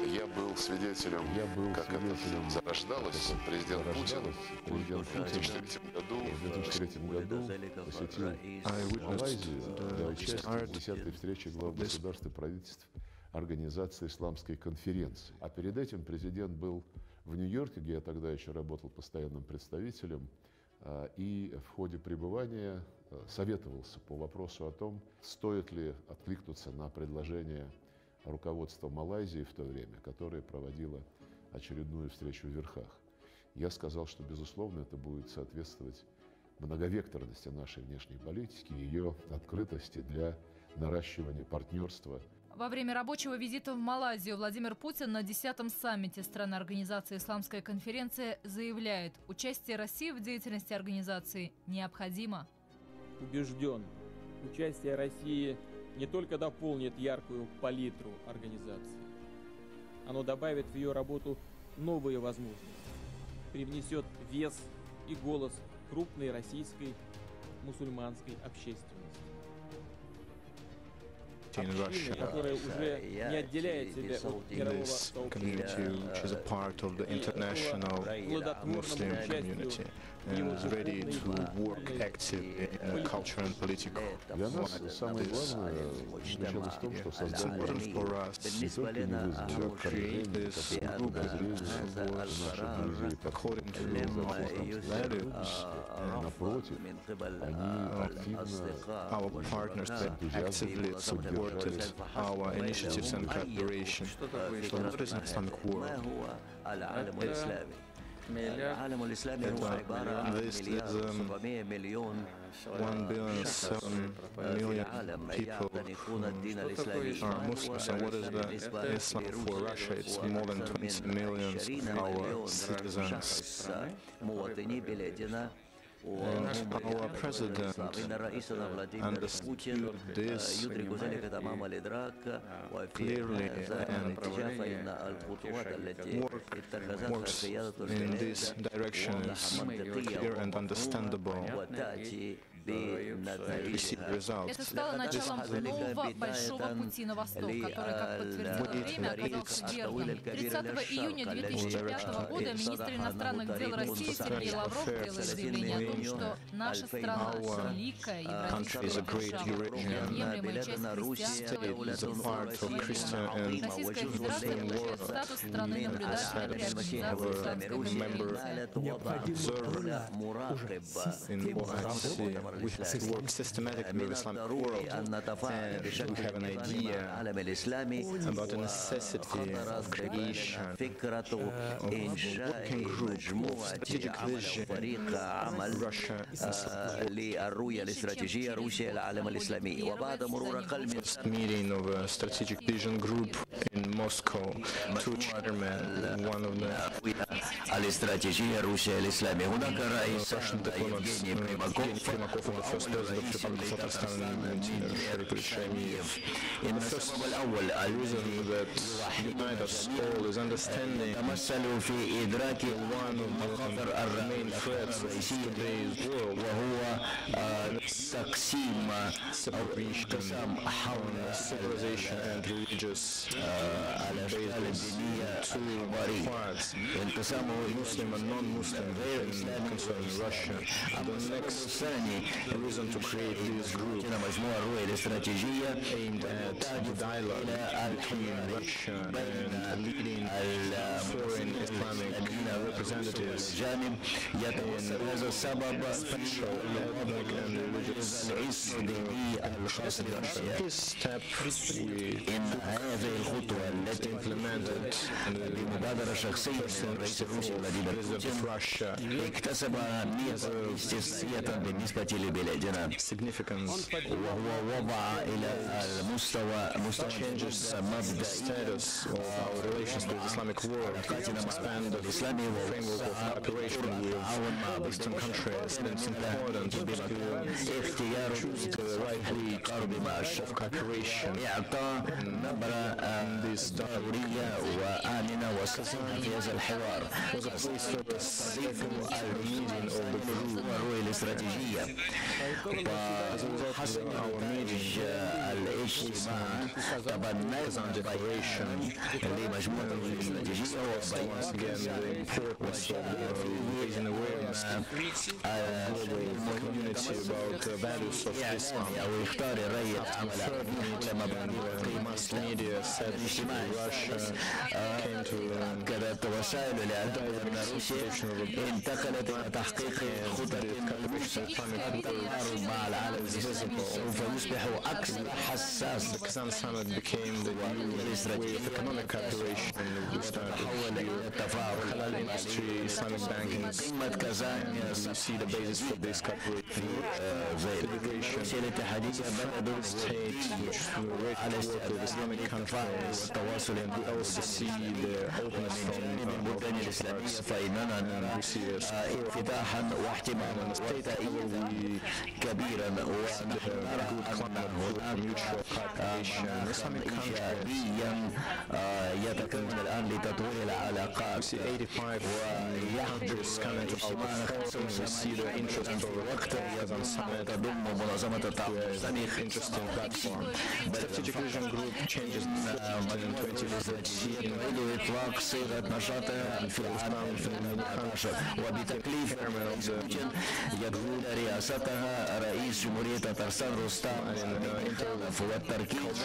Я был свидетелем, как это зарождалось. Президент Путин в 2003 году посетил Малайзию для участия в 10-й встрече глав государств и правительств Организации Исламской конференции. А перед этим президент был в Нью-Йорке, где я тогда еще работал постоянным представителем, и в ходе пребывания советовался по вопросу о том, стоит ли откликнуться на предложение руководства Малайзии в то время, которое проводило очередную встречу в верхах. Я сказал, что, безусловно, это будет соответствовать многовекторности нашей внешней политики, ее открытости для наращивания партнерства. Во время рабочего визита в Малайзию Владимир Путин на 10-м саммите стран Организации Исламской конференции заявляет, участие России в деятельности организации необходимо. Убежден, участие России не только дополнит яркую палитру организации, оно добавит в ее работу новые возможности, привнесет вес и голос крупной российской мусульманской общественности. In которая уже не отделяет себя от мирового community, which is a part of the international Muslim community and is ready to work actively in culture and political. Для нас самое главное заключалось в том, что создание не только не вызвало отторжения, какого-то подозрения в наших друзей, according to the values, напротив, они активно Our partners actively supported our initiatives and cooperation. So what is Islamic World? This is 1,7 billion people are Muslims, and what is the Islam for Russia? It's more than 20 million of our citizens. And our president understood this clearly and works in this direction is clear and understandable. Это стало началом нового большого пути на восток, который, как подтвердило время, оказался верным. 30 июня 2005 года министр иностранных дел России Сергей Лавров делает заявление о том, что наша страна великая европейская держава, неотъемлемая часть христианского и Российская Федерация получает статус страны наблюдателя при Организации Исламской конференции. We have to work systematically with Islamic World, and we have an idea about the necessity of creation of a working group of strategic vision Russia First meeting of a strategic vision group in Moscow, two chairmen, one of the Russian diplomats, Primakov, and the first president of the Republic of Tatarstan, the first reason that unite us all is understanding one of the main threats of today's world, separation on civilization and religious basis, two parts, Muslim and non-Muslim, concerning Russia. The next reason to create this group aimed at the dialogue between Russia and leading foreign Islamic representatives in special ethnic and religious this step we implemented President of Russia significance changes the status of our relations with the Islamic world, expand the framework of cooperation with Western countries. It's important to choose the right way of cooperation. إعطاء نبرة ضرورية وآمنة وصحيحة في هذا الحوار. تستضيف الميدين أو الرؤية الاستراتيجية وحسب نتائج الاجتماع تبنت بيان لمجموعة الرؤية الاستراتيجية وبيان raising awareness community about the values of Islam. Mass media said Russia came to وسائل الإعلام أن روسيا انتقلت إلى تحقيق خطط مع العالم سوف يصبح أكثر حساس. The Kazan summit became the new way of economic cooperation وتحول إلى التفاعل خلال industry Islamic banking. قمة كازان you see the basis for this cooperation. روسيا الاتحادية بلد states which work toward the Islamic countries والتواصل. We also see the openness from البلدان الإسلامية فإننا نرى انفتاحا واحتماما وتأييدا كبيرا ونرى أن هناك إيجابيا يتكون الآن لتطوير العلاقات ويحدث في وقت تضم منظمة التعاون الإسلامي Strategic Vision Group changes in 2015 يعيد إطلاق صيغة نشاطها في العام 2011 وبتكليف بوتين يقود رئاستها رئيس جمهورية تركستان رستام والتركيز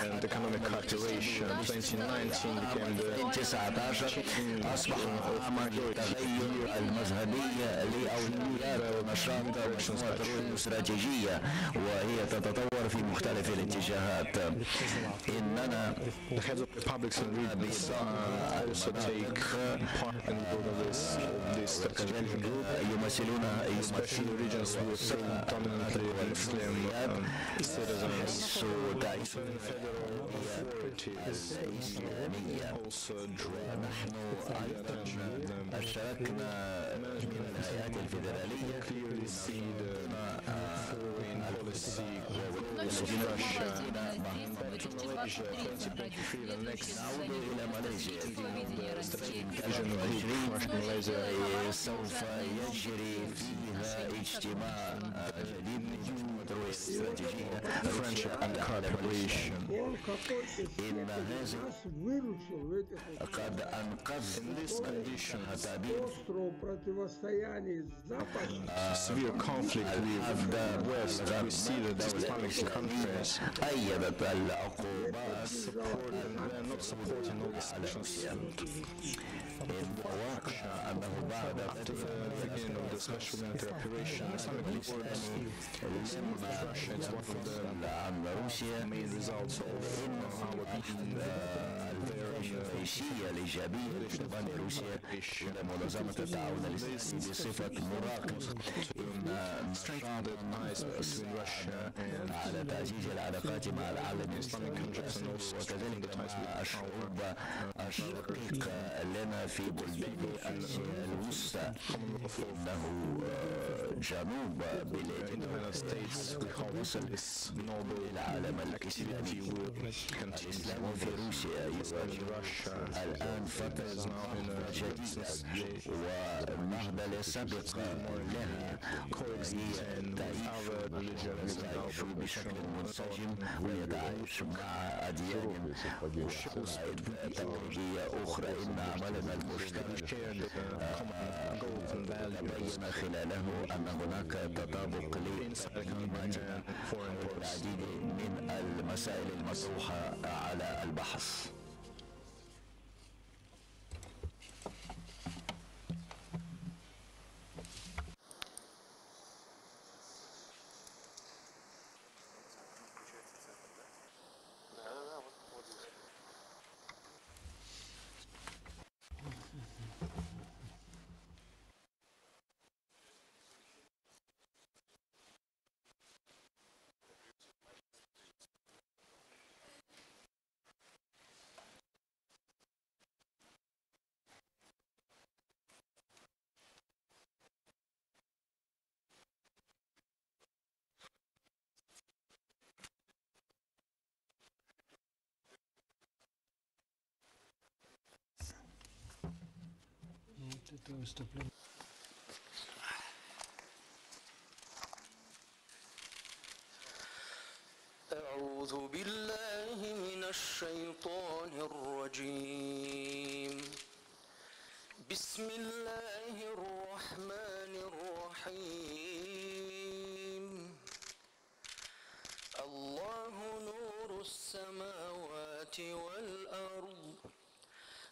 and economic cooperation. 2019 became the 19 أصبح عاما للتغير المذهبي لأولويات نشاط الرؤية الاستراتيجية وهي تتطور في مختلف الاتجاهات. إننا also take part in this strategic group, especially regions with dominantly Muslim citizens. So federal authorities also draw attention to them. Management clearly see the foreign policy goals of Russia. Malaysia 2023, the next Vision Group Malaysia سوف يجري فيها اجتماع جديد لمجموعة الرؤية الاستراتيجية Friendship and Cooperation. إن هذا قد أنقذ severe conflict with the West. We see that the Islamic countries أيدت العقوبات not supporting all these actions. أنه بعد beginning of the special military operation, Islamic World Russia is one of the main results of our being الرئيسية الإيجابية لشباب روسيا لمنظمة التعاون الإسلامي بصفة مراقب على تعزيز العلاقات مع العالم الإسلامي وكذلك مع الشعوب الشقيقة لنا في بلدان آسيا الوسطى. إنه جنوب بلاد وصل العالم الإسلامي في روسيا الآن فترة جديدة والنهضة السابقة لها يعيش بشكل منسجم ويتعايش مع أديان وشعائر تقليدية أخرى. إن عملنا المشترك تبين خلاله أن هناك تطابق للعديد من المسائل المطروحة على البحث. أعوذ بالله من الشيطان الرجيم. بسم الله الرحمن الرحيم. الله نور السماوات والأرض.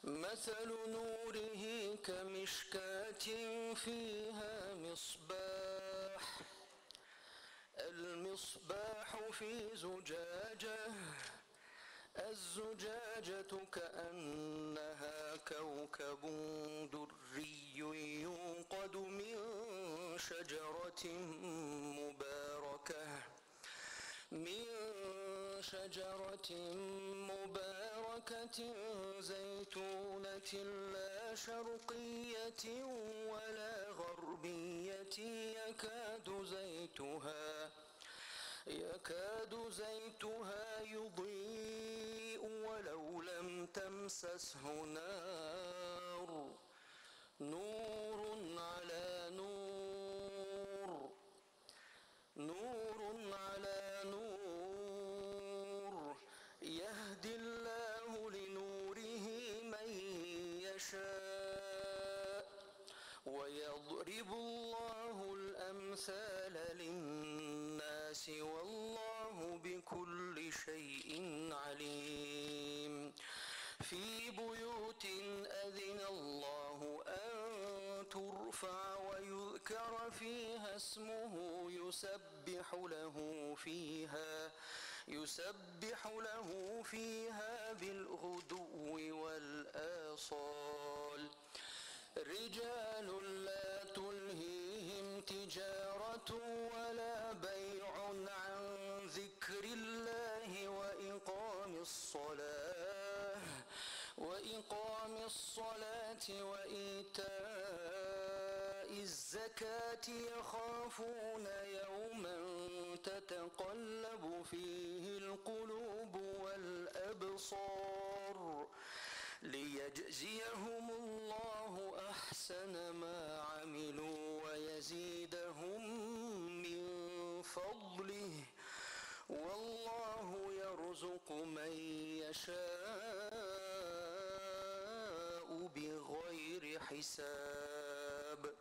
مثل نوره كمشكاة فيها مصباح. المصباح في زجاجة. الزجاجة كأنها كوكب دري يوقد من شجرة مباركة زيتونة لا شرقية ولا غربية يكاد زيتها يضيء ولو لم تمسسه نار. نور على نور يهدي الله لنوره من يشاء ويضرب الله الأمثال للناس والله بكل شيء عليم. في بيوت أذن الله أن ترفع ويذكر فيها اسمه يسبح له فيها بالغدو والآصال. رجال لا تلهيهم تجارة ولا بيع عن ذكر الله وإقام الصلاة وإيتاء الزكاة يخافون يوما تتقلب فيه القلوب والأبصار. ليجزيهم الله أحسن ما عملوا ويزيدهم من فضله والله يرزق من يشاء بغير حساب.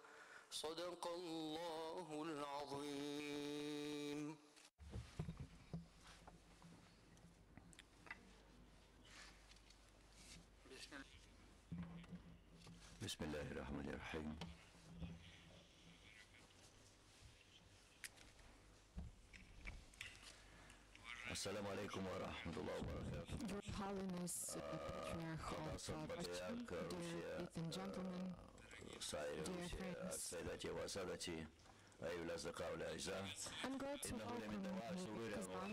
صدق الله العظيم. بسم الله الرحمن الرحيم. السلام عليكم ورحمة الله وبركاته. Your Holiness, Patriarch of Russia, dear Ethan gentlemen, dear friends, سيداتي وسادتي أيها الأصدقاء والأعزاء. I'm glad to welcome you to Kazan and all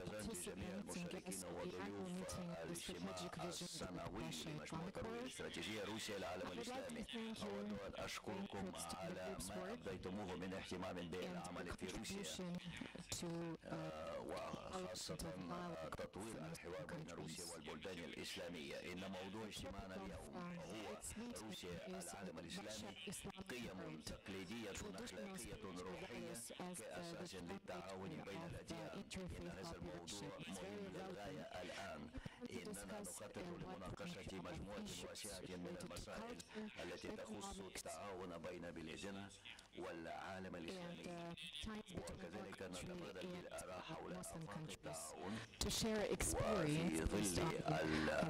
participants and guests of the annual meeting of the Strategic Vision of the Islamic World. استراتيجية روسيا العالم الإسلامي. أود أن أشكركم على ما أبديتموه من اهتمام بالعمل في روسيا وخاصة تطوير الحوار بين روسيا والبلدان الإسلامية. إن موضوع اجتماعنا اليوم هو روسيا العالم الإسلامي، قيم تقليدية أخلاقية روحية كأساس للتعاون بين الأديان. إن هذا الموضوع مهم للغاية الآن. إننا نخطط لمناقشة مجموعة واسعة من المسائل التي تخص التعاون بين بلادنا والعالم الإسلامي، وكذلك نتبادل بالآراء حول آفاق التعاون وفي ظل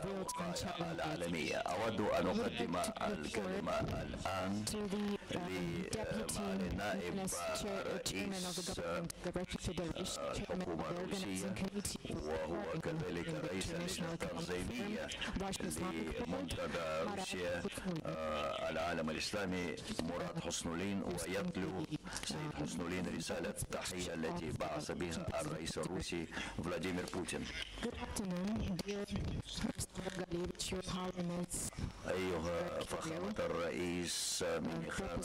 الوقائع العالمية. أود أن أقدم الكلمة الآن للنائب رئيس الحكومة الروسية وهو كذلك رئيس اللجنة التنظيمية لمنتدى روسيا العالم الإسلامي مراد حسنولين، ويبدأ يتلو سيد مسنولين رسالة التحية التي بعث بها الرئيس الروسي فلاديمير بوتين. أيها فخامة الرئيس ميخائيل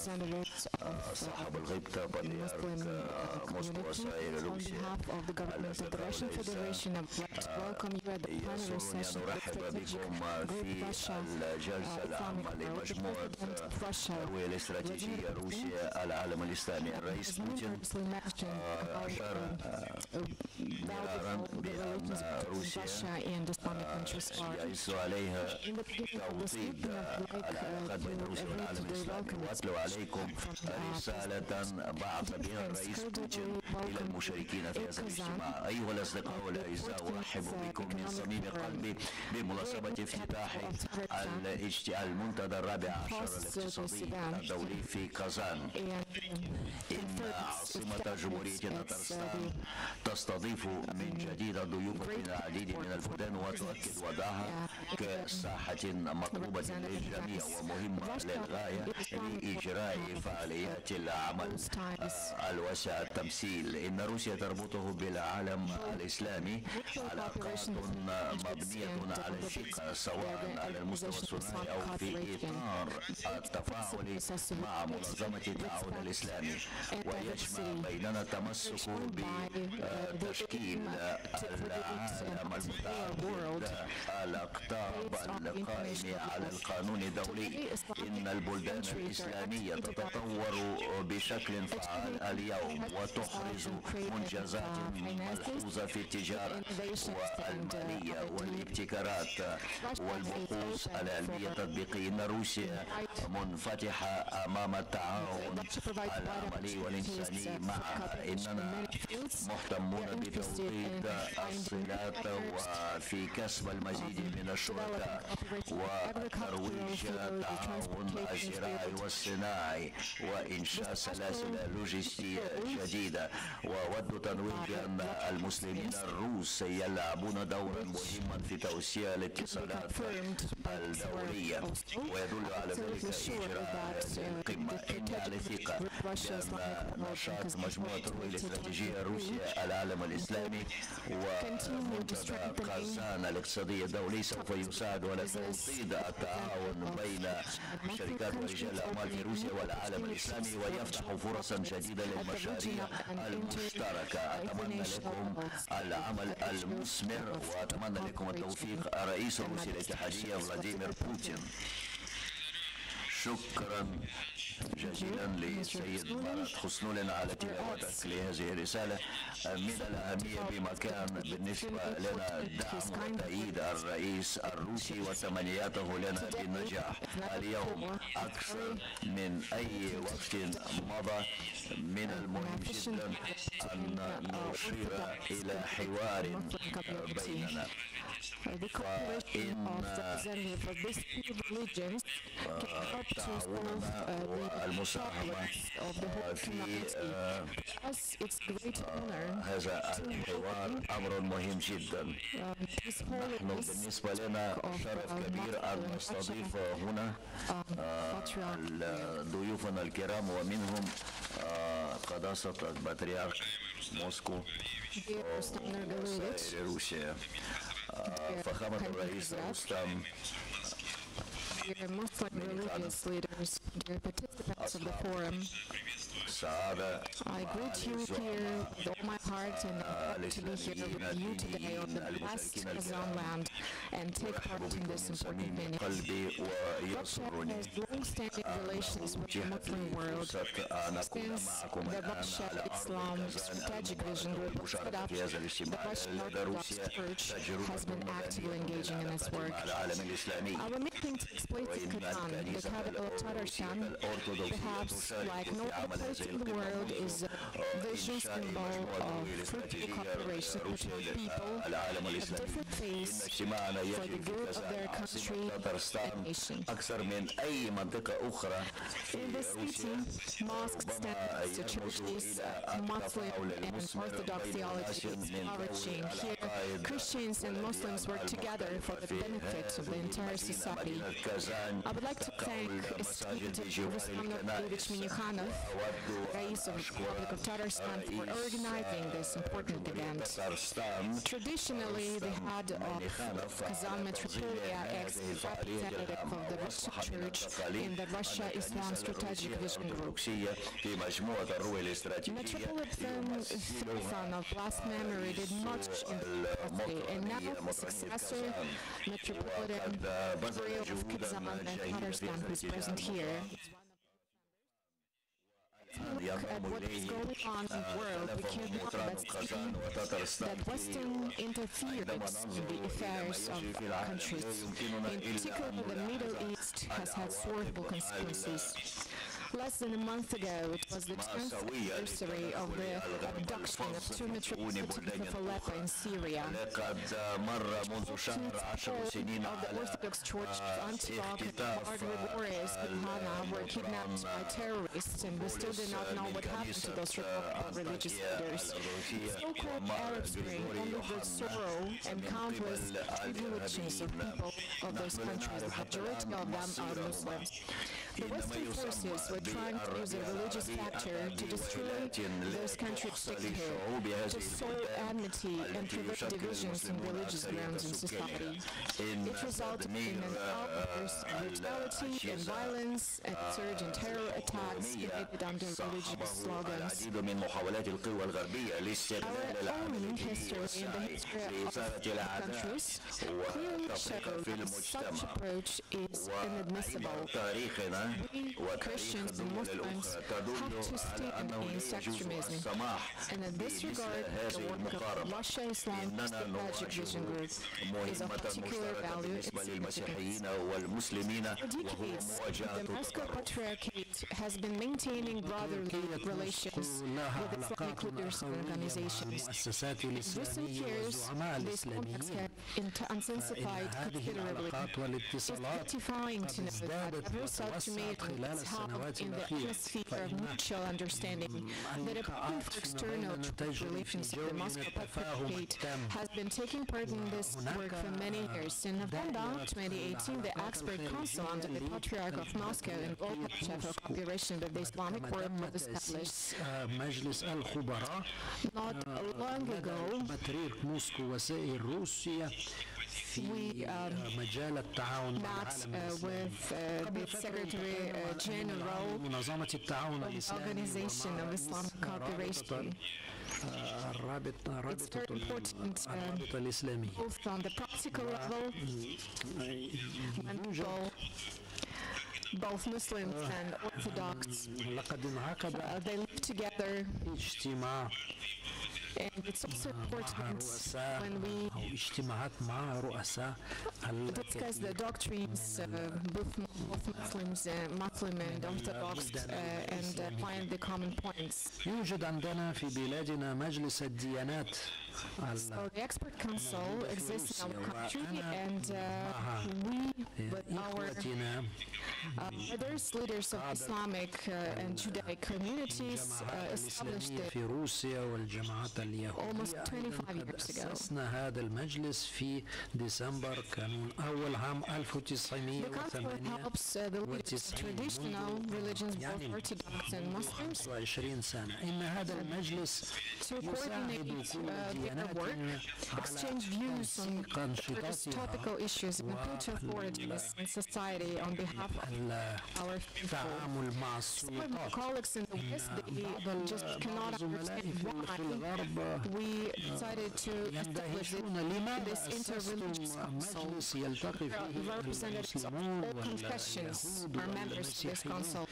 صاحب الغبطة بطريرك موسكو وسائر روسيا، يسرني أن أرحب بكم في الجلسة العامة لمجموعة التروية الاستراتيجية روسيا العالم الإسلامي. الرئيس بوتين أشار مرارا بأن روسيا يعز عليها توطيد العلاقات بين روسيا والعالم الإسلامي، وأتلو عليكم رسالة بعث بها الرئيس بوتين إلى المشاركين في هذا الاجتماع. أيها الأصدقاء والأعزاء، أرحب بكم من صميم قلبي بمناسبة افتتاح المنتدى الرابع عشر الاقتصادي الدولي في كازان. إن عاصمة جمهورية تترستان تستضيف من جديد ضيوفا من العديد من البلدان، وتؤكد وضعها كساحة مطلوبة للجميع ومهمة للغاية لإجراء فعاليات العمل الواسع التمثيل. إن روسيا تربطه بالعالم الإسلامي علاقات مبنية على الثقة، سواء على المستوى الثنائي أو في إطار التفاعل مع منظمة التعاون الإسلامي، ويجمع بيننا التمسك بتشكيل العالم المتعدد الأقطاب القائم على القانون الدولي. إن البلدان الإسلامية تتطور بشكل فعال اليوم وتحرز منجزات ملحوظة في التجارة والمالية والابتكارات والبحوث العلمية التطبيقية. إن روسيا منفتحة أمام التعاون العملي والإنساني معها. إننا مهتمون بتوطيد الصلات وفي كسب المزيد من الشركاء وترويج التعاون الزراعي والصناعي وإنشاء سلاسل لوجستية جديدة. وأود ترويج أن المسلمين الروس يلعبون دورا مهما في توسيع الاتصالات الدولية، ويدل على ذلك إجراء القمة. إني على ثقة بأن نشاط مجموعة التروية الاستراتيجية روسيا العالم الإسلامي ومنتدى كازان الاقتصادي الدولي سوف يساعد على توطيد التعاون بين شركات ورجال الأعمال في روسيا والعالم الإسلامي، ويفتح فرصا جديدة للمشاريع المشتركة. أتمنى لكم العمل المثمر وأتمنى لكم التوفيق. الرئيس الروسي الاتحادية فلاديمير بوتين. شكرا جزيلا للسيد مراد خسنول على تلاوتك لهذه الرسالة. من الأهمية بمكان بالنسبة لنا دعم وتأييد الرئيس الروسي وتمنياته لنا بالنجاح. اليوم أكثر من أي وقت مضى من المهم جدا أن نشير إلى حوار بيننا، فإن تعاوننا والمساهمة في هذا الحوار أمر مهم جدا. نحن بالنسبة لنا شرف كبير أن نستضيف هنا ضيوفنا الكرام، ومنهم قداسة البطريرك موسكو وسائر روسيا، فخامة الرئيس رستم، dear Muslim religious leaders, dear participants of the forum. I greet you here with all my heart, and I'm happy to be here with you today on the vast Kazan land and take part in this important meeting. Russia has long-standing relations with the Muslim world since the Russia-Islam strategic vision group was set up. The Russian Orthodox Church has been actively engaging in its work. Our meeting takes place in Kazan, the capital of Tatarstan. Perhaps like no other place in the world is a vision symbol of fruitful cooperation between people of different faiths for the good of their country and nation. In this city, mosques stand to churches, Muslim and Orthodox theology is flourishing. Here, Christians and Muslims work together for the benefit of the entire society. I would like to thank esteemed Ruslan Nurgaliyevich Minukhanov, Rais of the Republic of Tatarstan, for organizing this important event. Traditionally, the head of Kazan Metropolia, ex-representative of the Russian Church in the Russia Islam Strategic Vision Group. Metropolitan Kazan of last memory did much in the property, and now his successor, Metropolitan Gabriel of Kazan and Tatarstan, who is present here. Look at what is going on in the world, we cannot but see that Western interference in the affairs of countries, in particular the Middle East, has had sorrowful consequences. Less than a month ago, it was the 10th anniversary of the abduction of two metropolitans of Aleppo in Syria. 14 of the Orthodox Church of Antioch and Margarides and Hana were kidnapped by terrorists, and we still do not know what happened to those religious leaders. The so-called Arab Spring only brought sorrow and countless tribulations of people of those countries. The majority of them are Muslims. The Western forces were trying to use a religious factor to destroy those countries' dignity, to sow enmity and prevent divisions in religious grounds in society. It resulted in an outburst of brutality and violence, and a surge in terror attacks committed under religious slogans. Our own history and the history of countries clearly show that such approach is inadmissible. We, Christians and Muslims, have to stand against extremism, and in this regard, the work of Russia Islam Strategic Vision Group is of particular value and significance. For decades, the Moscow Patriarchate has been maintaining brotherly relations with Islamic leaders and organizations. In recent years, these contacts have intensified considerably. It's gratifying to know that ever such has helped in the atmosphere of mutual understanding. The Department for External Relations of the Moscow Patriarchate has been taking part in this work for many years. In November 2018, the expert council under the Patriarch of Moscow and global chef of cooperation with the Islamic World was established. Not long ago, we met with the Secretary General of the Organization of Islamic Cooperation. It's very important both on the practical level, when people, both Muslims and Orthodox, they live together. And it's also important when we discuss the doctrines, both Muslims, Muslim and Orthodox, and find the common points. So the expert council exists in our country, and we, with our others, leaders of Islamic and Judaic communities, established it almost 25 years ago. The council helps the leaders of traditional religions, both Orthodox and Muslims, to coordinate their work, exchange views on various topical issues, and approach authorities in society on behalf of our people. Some of my colleagues in the West, they just cannot understand why we decided to establish this interreligious council. Representatives of all confessions are members of this council.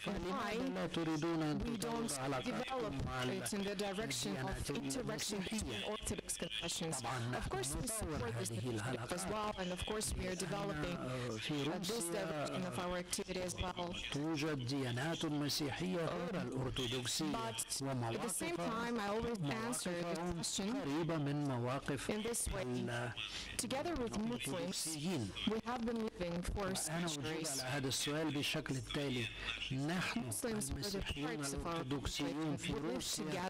And why we don't develop it in the direction of interaction between Orthodox confessions. Of course, we support this initiative as well, and of course, we are developing this division of our activity as well. توجد ديانات مسيحية غير الأرثوذكسية At the same time, I always answer this question قريبة من مواقف in this way. Together with Muslims, we have been living for centuries. هذا السؤال بالشكل التالي: نحن المسيحيون الأرثوذكسيون في روسيا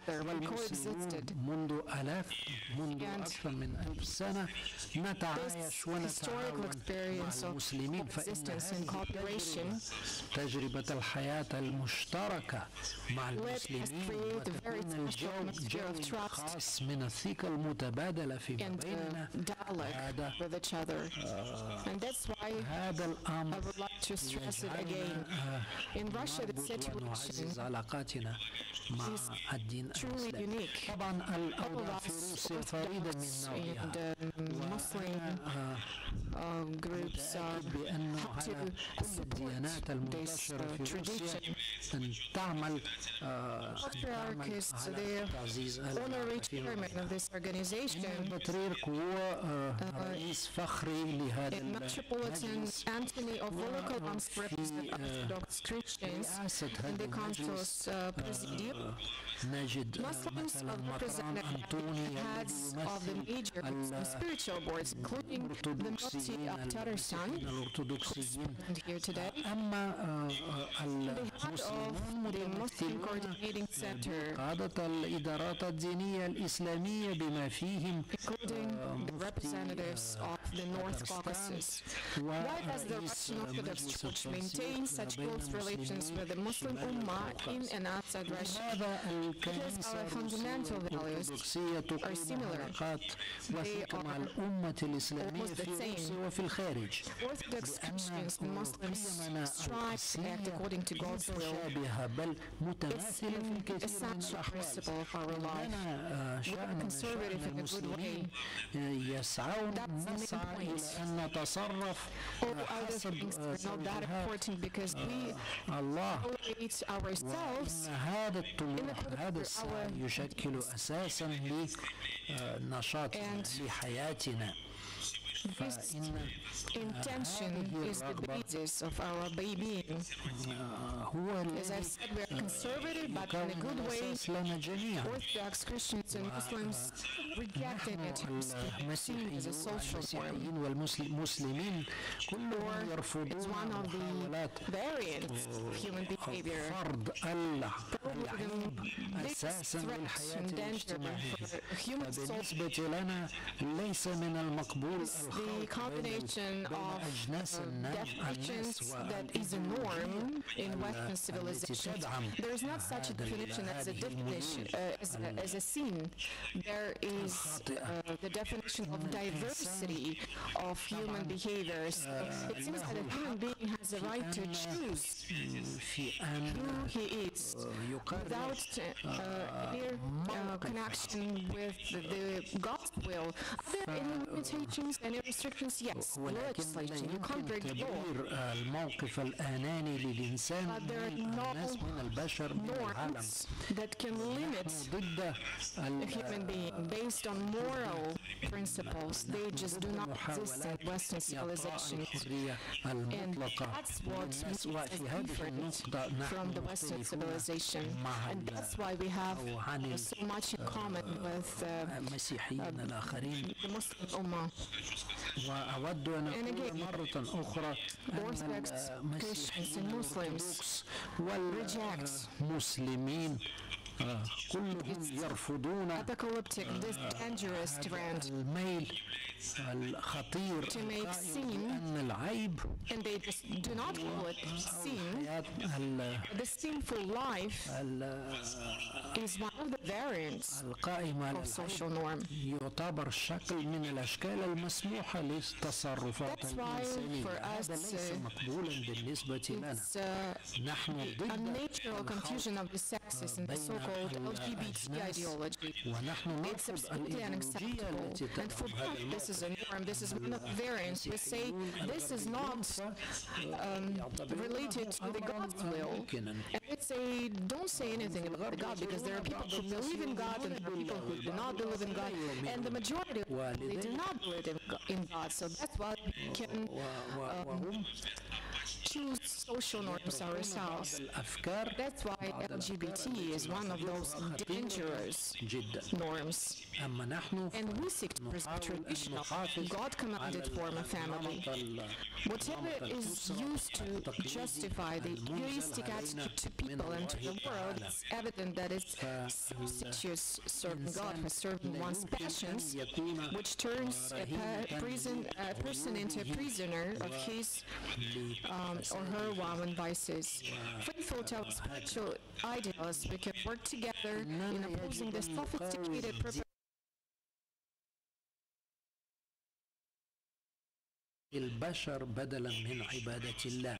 منذ أكثر من 1000 سنة نتعايش ونتعاون مع المسلمين، فإن تجربة الحياة المشتركة مع المسلمين وتكون الجو خاص من الثقة المتبادلة فيما بيننا. هذا الأمر I would like to stress it again. In Russia, the situation علاقاتنا مع الدين الإسلامي. طبعا الأوضاع في روسيا فريدة من نوعها، Muslim groups بأنه على كل الديانات المنتشرة في روسيا أن تعمل على تعزيز البطريرك هو رئيس فخري لهذا المجلس. Anthony of Volokolamsk represents Orthodox Christians in the Council's Presidium. نجد مثلا مطران أنطوني heads of the major spiritual boards, including the Mufti of Tatarstan, and here today, the head of the Muslim Coordinating Center, قادة الإدارات الدينية الإسلامية بما فيهم including the representatives of the North Caucasus. Why does the Russian Orthodox Church maintain such close relations with the Muslim Ummah in and outside Russia? Because our fundamental values are similar. They are almost the same. Orthodox Christians and Muslims strive to act according to God's will. It's an essential principle of our life. We are conservative in a good way. That's the main point. All other things are not that important because we evaluate ourselves in هذا يشكل أساسا لنشاط لحياتنا. This intention is the basis of our being. As I said, we are conservative, but in a good way. Orthodox Christians and Muslims rejected it, seen as a social form, or as one of the variants of human behavior. Probably the biggest threat and danger for human soul is the combination of definitions that is a norm in Western civilization. There is not such a definition as a definition, as a sin. There is the definition of diversity of human behaviors. It seems that a human being has the right to choose who he is without any connection with the God's will. Are there any limitations, any restrictions? Yes, legislation. You can't break the law. But there are no norms that can limit a human being based on moral principles. They just do not exist in Western civilization. And that's what makes us different from the Western civilization. And that's why we have so much in common with the Muslim Ummah. وأود أن أقول مرة أخرى Orthodox Christians and Muslims والمسلمين كلهم يرفضون الميل الخطير to make sin, أن العيب and they just do not call it sin. The sinful life is one of the variants of social norm. يعتبر شكل من الأشكال المسموحة للتصرفات الإنسانية. هذا ليس مقبولا بالنسبة لنا. نحن ضد unnatural confusion of the sexes in the so-called so-called LGBT ideology. It's absolutely unacceptable. And for them, this is a norm, this is one of the variants. We say this is not related to the God's will. And we say, don't say anything about God, because there are people who believe in God and there are people who do not believe in God. And the majority of people, they do not believe in God. So that's why we can choose social norms ourselves. That's why LGBT is one of those dangerous norms. And we seek to preserve traditional, God-commanded form of family. Whatever is used to justify the egoistic attitude to people and to the world, it's evident that it's substitutes serving God for serving one's passions, which turns a person into a prisoner of his or her woman vices. Faithful to our spiritual ideals, we can work together in opposing the sophisticated البشر بدلا من عبادة الله.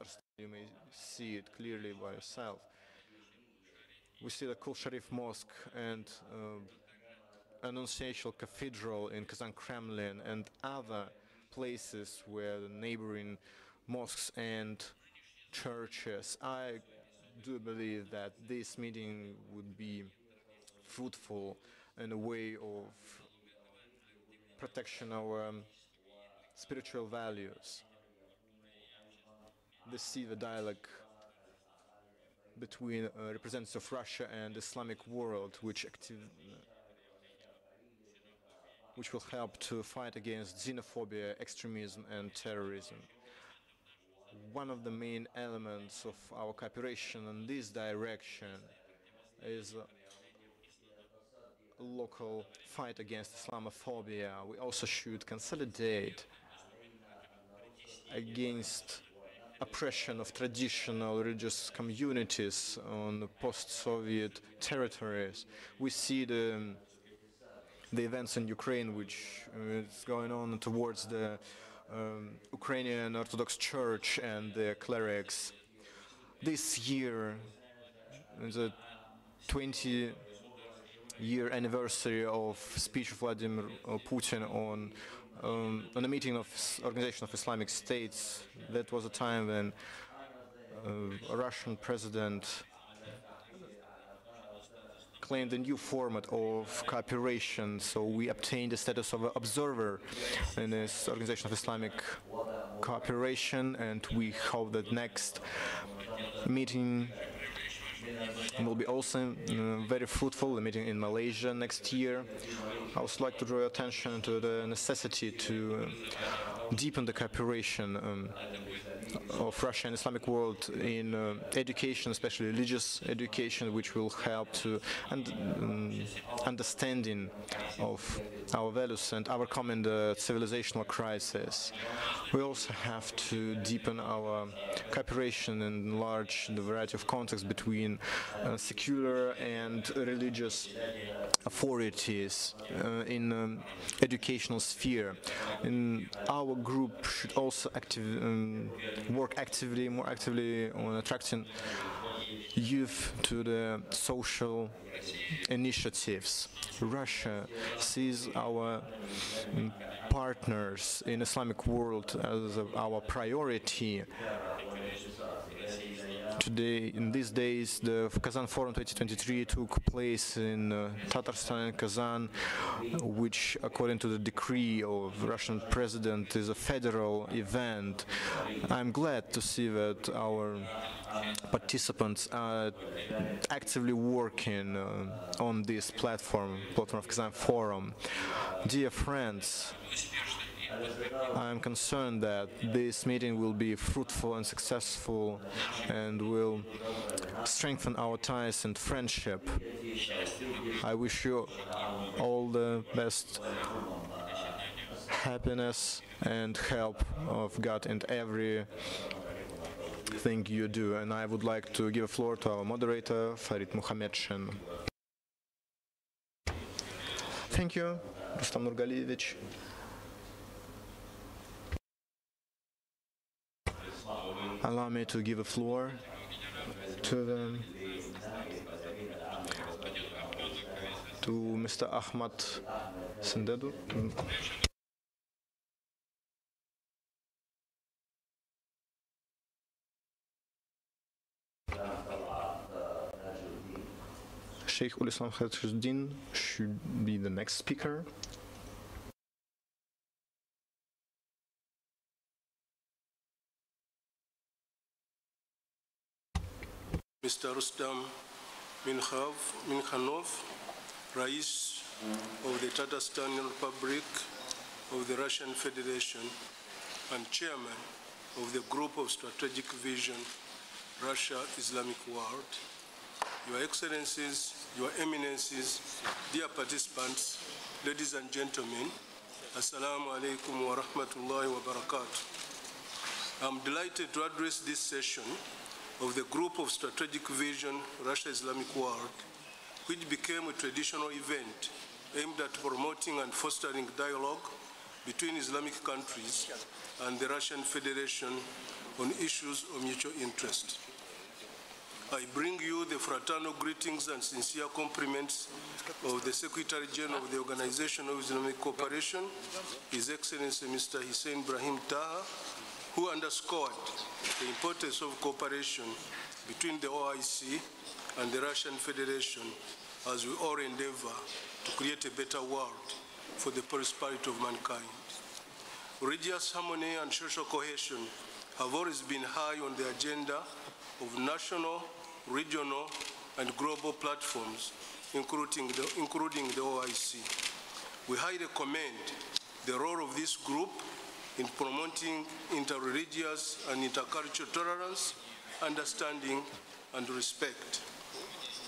Tatarstan, you may see it clearly by yourself. We see the Kul Sharif Mosque and Annunciation Cathedral in Kazan Kremlin and other places where the neighboring mosques and churches. I do believe that this meeting would be fruitful in a way of protection of our spiritual values. They see the dialogue between representatives of Russia and Islamic world, which will help to fight against xenophobia, extremism, and terrorism. One of the main elements of our cooperation in this direction is a local fight against Islamophobia. We also should consolidate against oppression of traditional religious communities on post-Soviet territories. We see the events in Ukraine, which is going on towards the Ukrainian Orthodox Church and the clerics. This year, the 20-year anniversary of speech of Vladimir Putin on a meeting of Organization of Islamic States. That was a time when a Russian president claimed a new format of cooperation, so we obtained the status of an observer in this Organization of Islamic Cooperation, and we hope that next meeting will be also very fruitful, the meeting in Malaysia next year. I would like to draw your attention to the necessity to deepen the cooperation of Russia and Islamic world in education, especially religious education, which will help to understanding of our values and overcoming the civilizational crisis. We also have to deepen our cooperation and enlarge the variety of contexts between secular and religious authorities in educational sphere. And our group should also work more actively on attracting youth to the social initiatives. Russia sees our partners in Islamic world as our priority. Today, in these days, the KazanForum 2023 took place in Tatarstan and Kazan, which, according to the decree of the Russian president, is a federal event. I'm glad to see that our participants are actively working on this platform of KazanForum. Dear friends, I'm concerned that this meeting will be fruitful and successful and will strengthen our ties and friendship. I wish you all the best happiness and help of God in every thing you do. And I would like to give a floor to our moderator, Farid Muhammedshin. Thank you, Rustam Nurgaliyevich. Allow me to give a floor to Mr. Ahmad Sendedu. Sheikh Islam Khadshuddin should be the next speaker. Mr. Rustam Minkhanov, Rais of the Tatarstan Republic of the Russian Federation and Chairman of the Group of Strategic Vision, Russia Islamic World, Your Excellencies, Your Eminences, dear participants, ladies and gentlemen, Assalamu alaikum wa rahmatullahi wa barakatuh. I'm delighted to address this session of the Group of Strategic Vision, Russia Islamic World, which became a traditional event aimed at promoting and fostering dialogue between Islamic countries and the Russian Federation on issues of mutual interest. I bring you the fraternal greetings and sincere compliments of the Secretary General of the Organization of Islamic Cooperation, His Excellency Mr. Hussein Brahim Taha, who underscored the importance of cooperation between the OIC and the Russian Federation as we all endeavor to create a better world for the prosperity of mankind. Religious harmony and social cohesion have always been high on the agenda of national, regional, and global platforms, including the OIC. We highly commend the role of this group in promoting interreligious and intercultural tolerance, understanding, and respect.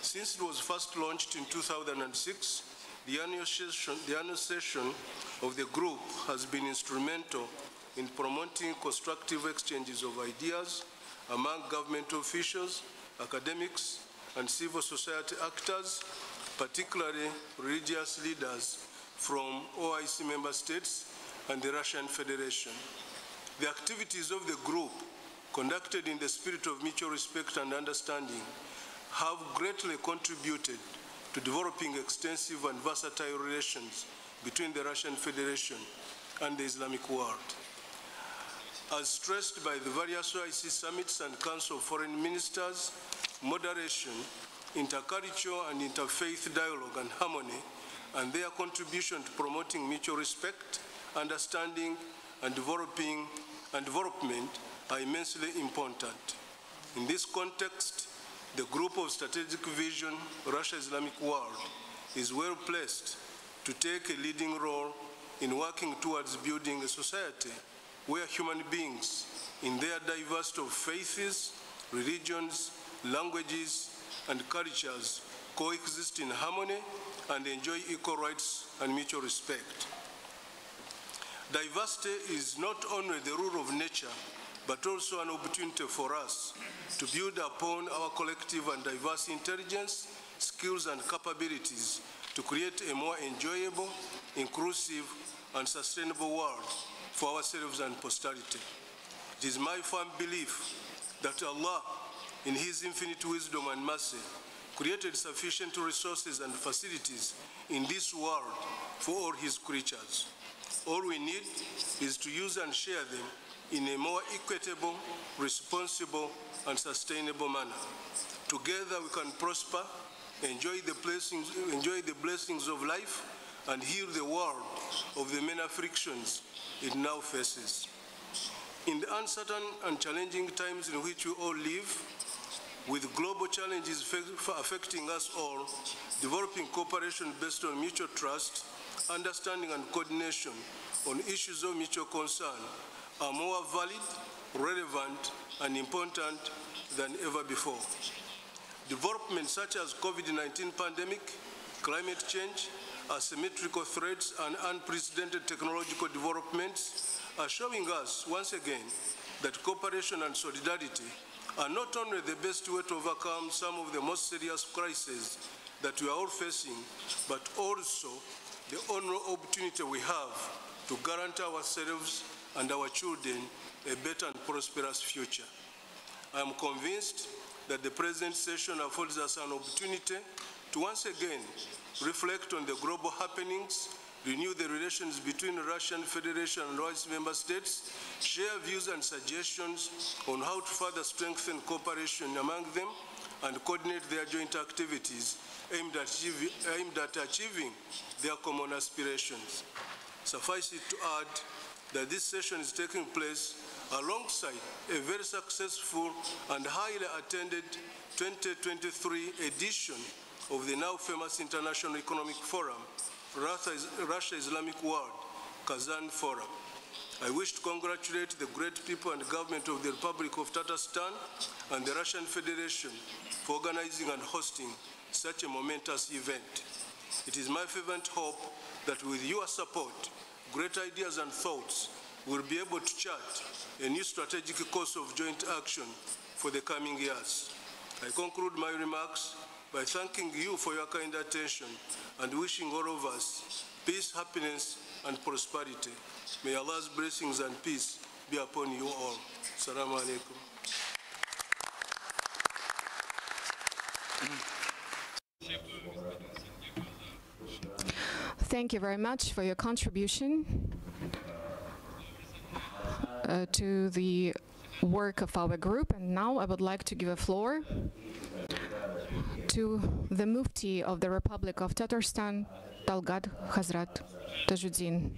Since it was first launched in 2006, the annual session of the group has been instrumental in promoting constructive exchanges of ideas among government officials, academics, and civil society actors, particularly religious leaders from OIC member states and the Russian Federation. The activities of the group, conducted in the spirit of mutual respect and understanding, have greatly contributed to developing extensive and versatile relations between the Russian Federation and the Islamic world. As stressed by the various OIC summits and Council of Foreign Ministers, moderation, intercultural and interfaith dialogue and harmony, and their contribution to promoting mutual respect, understanding, and development are immensely important. In this context, the Group of Strategic Vision, Russia-Islamic World, is well placed to take a leading role in working towards building a society where human beings, in their diversity of faiths, religions, languages, and cultures, coexist in harmony and enjoy equal rights and mutual respect. Diversity is not only the rule of nature, but also an opportunity for us to build upon our collective and diverse intelligence, skills, and capabilities to create a more enjoyable, inclusive, and sustainable world for ourselves and posterity. It is my firm belief that Allah, in His infinite wisdom and mercy, created sufficient resources and facilities in this world for all His creatures. All we need is to use and share them in a more equitable, responsible, and sustainable manner. Together we can prosper, enjoy the blessings of life, and heal the world of the many afflictions it now faces. In the uncertain and challenging times in which we all live, with global challenges affecting us all, developing cooperation based on mutual trust, understanding, and coordination on issues of mutual concern are more valid, relevant, and important than ever before. Developments such as COVID-19 pandemic, climate change, asymmetrical threats, and unprecedented technological developments are showing us once again that cooperation and solidarity are not only the best way to overcome some of the most serious crises that we are all facing, but also the only opportunity we have to guarantee ourselves and our children a better and prosperous future. I am convinced that the present session affords us an opportunity to once again reflect on the global happenings, renew the relations between the Russian Federation and its member states, share views and suggestions on how to further strengthen cooperation among them, and coordinate their joint activities aimed at achieving their common aspirations. Suffice it to add that this session is taking place alongside a very successful and highly attended 2023 edition of the now famous International Economic Forum, Russia-Islamic World, KazanForum. I wish to congratulate the great people and government of the Republic of Tatarstan and the Russian Federation for organizing and hosting such a momentous event. It is my fervent hope that with your support, great ideas and thoughts will be able to chart a new strategic course of joint action for the coming years. I conclude my remarks by thanking you for your kind attention and wishing all of us peace, happiness, and prosperity. May Allah's blessings and peace be upon you all. Assalamu alaikum. Thank you very much for your contribution to the work of our group. And now I would like to give a floor to the Mufti of the Republic of Tatarstan, Talgat Hazrat Tajuddin.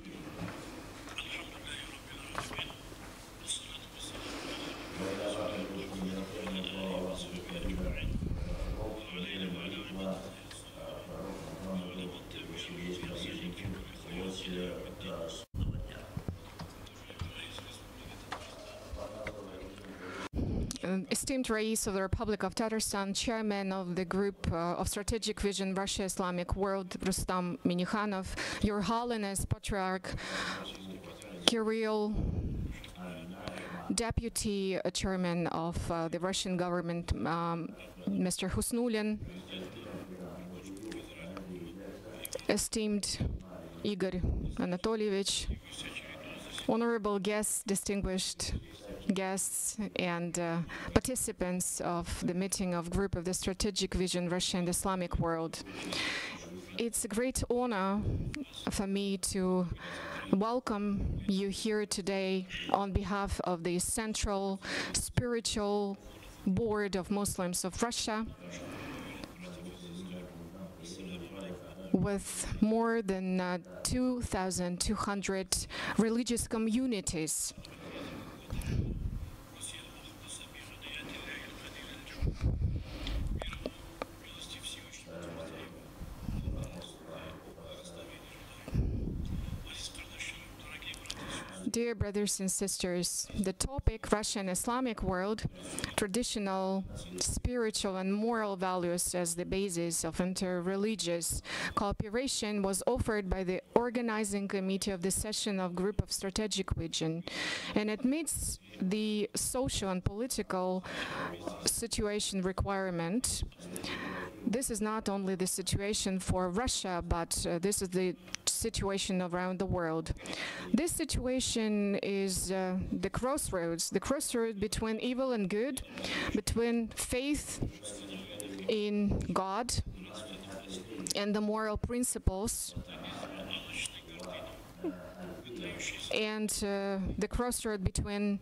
Esteemed Rais of the Republic of Tatarstan, Chairman of the Group of Strategic Vision Russia Islamic World, Rustam Minikhanov, Your Holiness Patriarch Kirill, Deputy Chairman of the Russian government, Mr. Husnulin, esteemed Igor Anatolievich, honorable guests, distinguished guests and participants of the meeting of Group of the Strategic Vision Russia and Islamic World. It's a great honor for me to welcome you here today on behalf of the Central Spiritual Board of Muslims of Russia, with more than 2,200 religious communities. Dear brothers and sisters, the topic Russian Islamic world, traditional, spiritual and moral values as the basis of interreligious cooperation was offered by the organizing committee of the session of Group of Strategic Vision, and it meets the social and political situation requirement. This is not only the situation for Russia, but this is the situation around the world. This situation is the crossroads between evil and good, between faith in God and the moral principles, and the crossroad between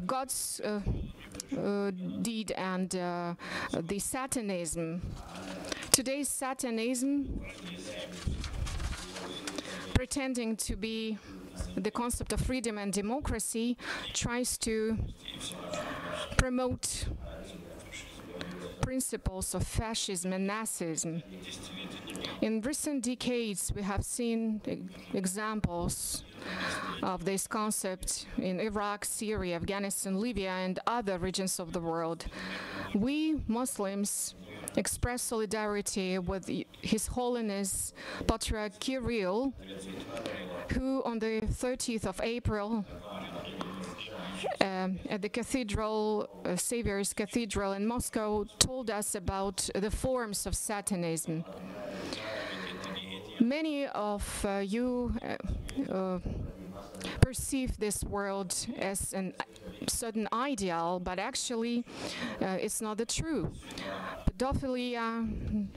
God's deed and the Satanism. Today's Satanism, pretending to be the concept of freedom and democracy, tries to promote principles of fascism and Nazism. In recent decades, we have seen examples of this concept in Iraq, Syria, Afghanistan, Libya, and other regions of the world. We Muslims express solidarity with His Holiness Patriarch Kirill, who on the 30th of April at the cathedral, Savior's Cathedral in Moscow, told us about the forms of Satanism. Many of you perceive this world as a certain ideal, but actually it's not the truth. Pedophilia,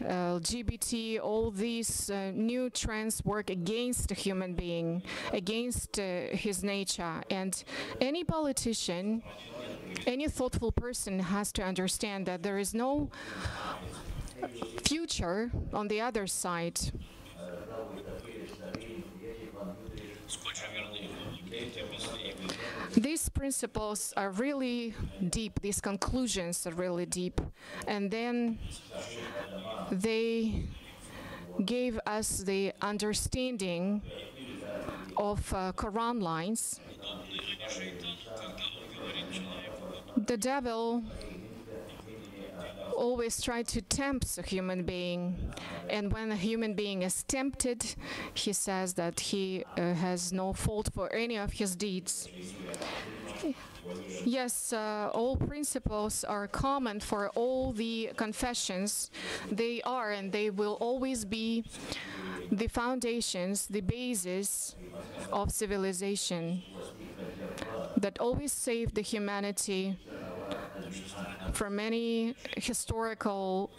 LGBT, all these new trends work against the human being, against his nature. And any politician, any thoughtful person has to understand that there is no future on the other side. These principles are really deep, these conclusions are really deep, and then they gave us the understanding of Quran lines. The devil always tries to tempt a human being, and when a human being is tempted, he says that he has no fault for any of his deeds. Yes, all principles are common for all the confessions. They are and they will always be the foundations, the basis of civilization. that always saved the humanity from many historical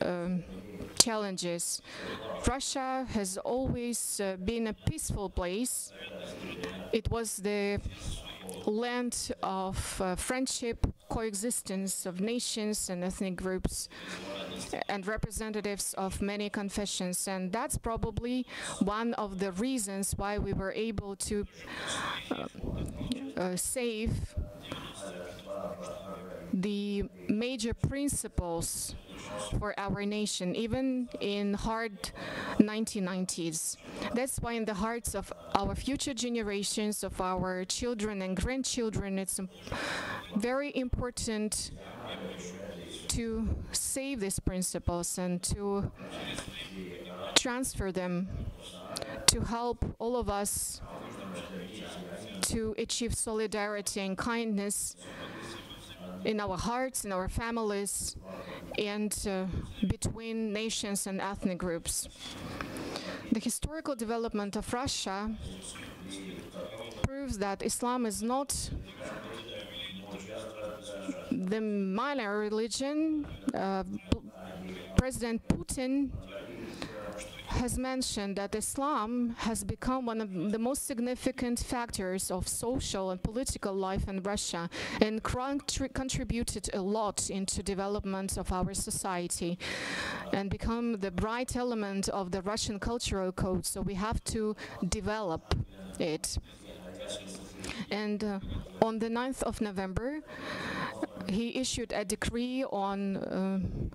challenges. Russia has always been a peaceful place. It was the land of friendship, coexistence of nations and ethnic groups and representatives of many confessions. And that's probably one of the reasons why we were able to save the major principles for our nation, even in hard 1990s. That's why in the hearts of our future generations, of our children and grandchildren, it's very important to save these principles and to transfer them, to help all of us to achieve solidarity and kindness in our hearts, in our families, and between nations and ethnic groups. The historical development of Russia proves that Islam is not the minor religion. President Putin has mentioned that Islam has become one of the most significant factors of social and political life in Russia and contributed a lot into development of our society and become the bright element of the Russian cultural code. So we have to develop it. And on the 9th of November, he issued a decree on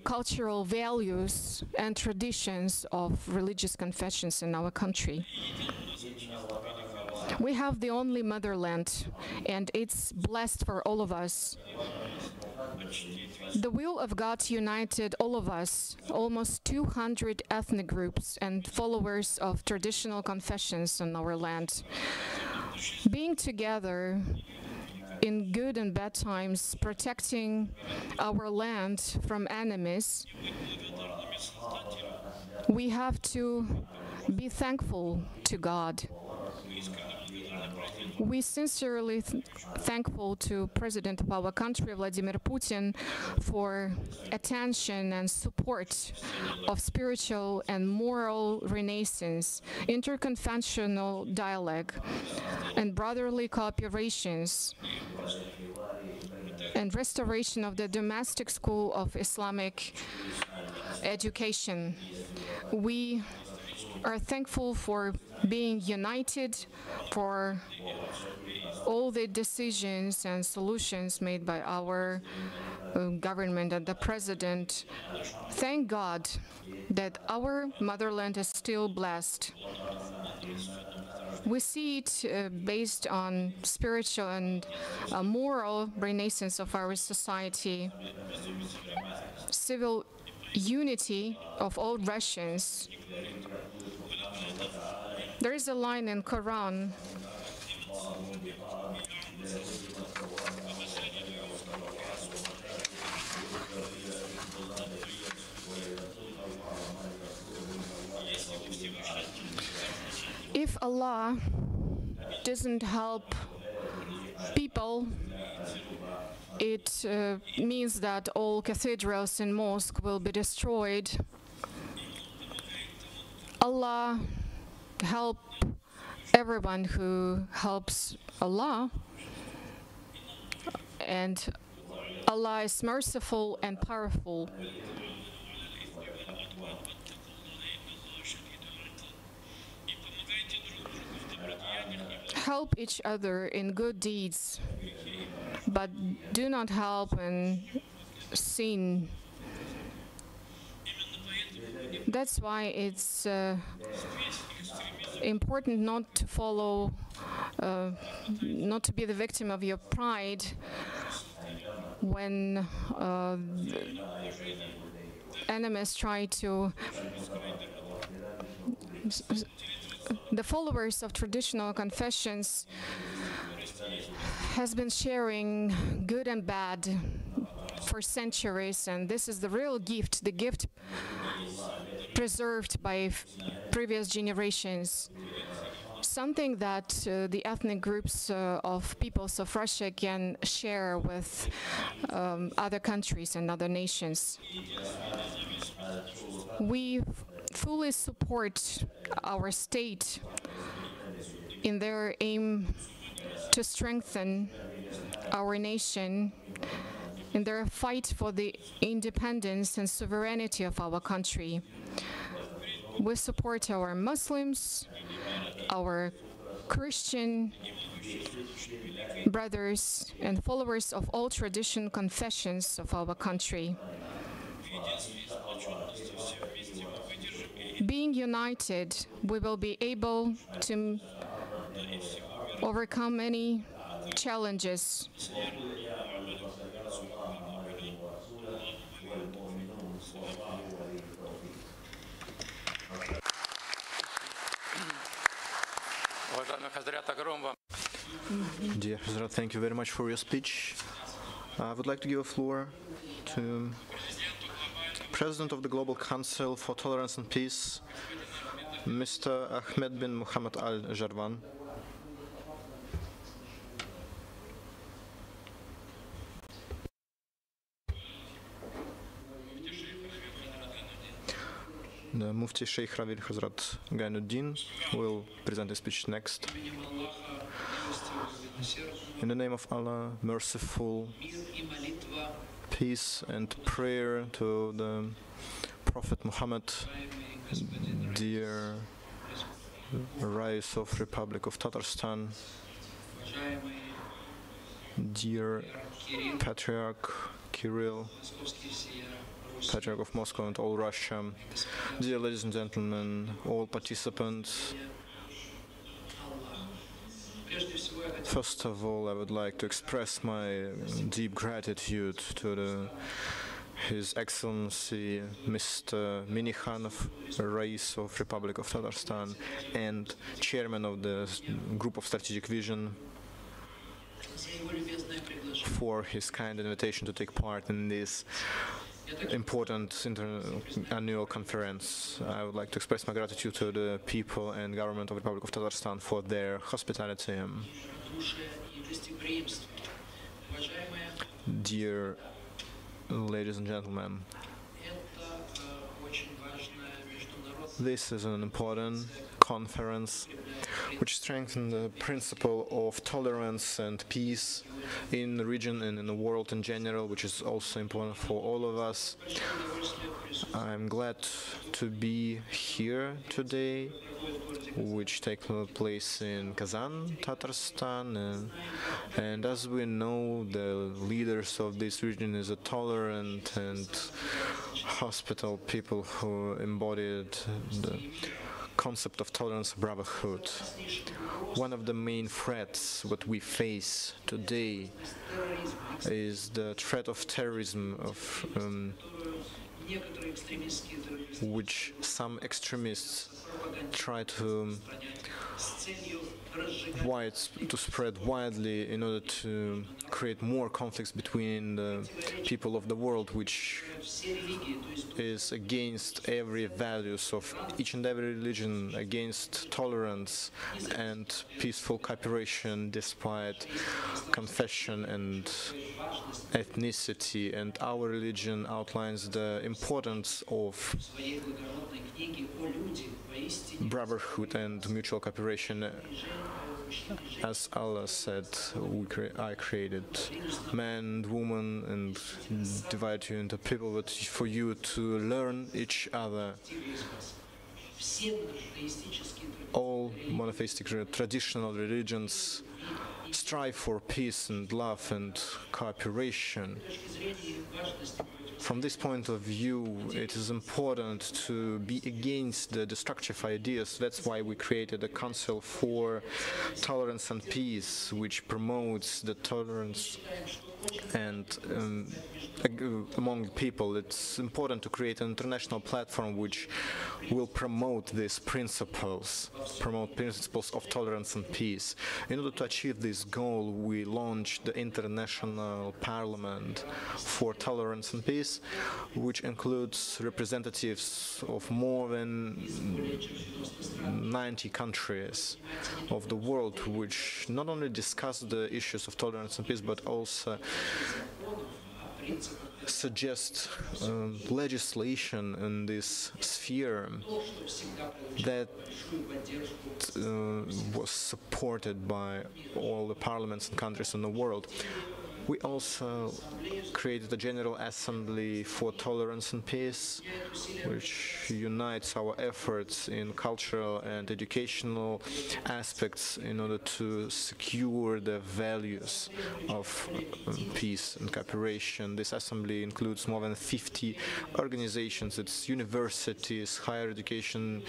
cultural values and traditions of religious confessions in our country. We have the only motherland, and it's blessed for all of us. The will of God united all of us, almost 200 ethnic groups and followers of traditional confessions in our land. Being together in good and bad times, protecting our land from enemies, we have to be thankful to God. We sincerely thankful to President of our country, Vladimir Putin, for attention and support of spiritual and moral renaissance, interconfessional dialogue, and brotherly cooperations, and restoration of the domestic school of Islamic education. We are thankful for being united, for all the decisions and solutions made by our government and the president. Thank God that our motherland is still blessed. We see it based on spiritual and moral renaissance of our society, civil unity of all Russians. There is a line in Quran if Allah doesn't help people, it means that all cathedrals and mosques will be destroyed. Allah help everyone who helps Allah, and Allah is merciful and powerful. Help each other in good deeds, but do not help in sin. That's why it's important not to follow, not to be the victim of your pride when enemies try to. The followers of traditional confessions has been sharing good and bad for centuries, and this is the real gift, the gift preserved by previous generations. something that the ethnic groups of peoples of Russia can share with other countries and other nations. We fully support our state in their aim to strengthen our nation, in their fight for the independence and sovereignty of our country. We support our Muslims, our Christian brothers and followers of all tradition confessions of our country. Being united, we will be able to overcome any challenges. Dear Hazrat, thank you very much for your speech. I would like to give a floor to President of the Global Council for Tolerance and Peace, Mr. Ahmed bin Muhammad Al-Jarwan. The Mufti Sheikh Ravil Hazrat Gainuddin will present a speech next. In the name of Allah, merciful, peace and prayer to the Prophet Muhammad, dear Rais of Republic of Tatarstan, dear Patriarch Kirill, Patriarch of Moscow and all Russia, dear ladies and gentlemen, all participants. First of all, I would like to express my deep gratitude to His Excellency Mr. Minikhanov, Rais of Republic of Tatarstan and Chairman of the Group of Strategic Vision, for his kind invitation to take part in this important annual conference. I would like to express my gratitude to the people and government of the Republic of Tatarstan for their hospitality. Dear ladies and gentlemen, this is an important conference which strengthens the principle of tolerance and peace in the region and in the world in general, which is also important for all of us. I'm glad to be here today, which takes place in Kazan, Tatarstan, and as we know, the leaders of this region is a tolerant and hospitable people who embodied the concept of tolerance and brotherhood. One of the main threats what we face today is the threat of terrorism, which some extremists try to spread widely in order to create more conflicts between the people of the world, which is against every values of each and every religion, against tolerance and peaceful cooperation despite confession and ethnicity. And our religion outlines the importance of brotherhood and mutual cooperation. As Allah said, I created man and woman and divided you into people, but for you to learn each other. All monotheistic traditional religions strive for peace and love and cooperation. From this point of view, it is important to be against the destructive ideas. That's why we created a Council for Tolerance and Peace, which promotes the tolerance and among people. It's important to create an international platform which will promote these principles, of tolerance and peace. In order to achieve this goal, we launched the International Parliament for Tolerance and Peace, Peace, which includes representatives of more than 90 countries of the world, which not only discuss the issues of tolerance and peace, but also suggest legislation in this sphere that was supported by all the parliaments and countries in the world. We also created a General Assembly for Tolerance and Peace, which unites our efforts in cultural and educational aspects in order to secure the values of peace and cooperation. This assembly includes more than 50 organizations, it's universities, higher education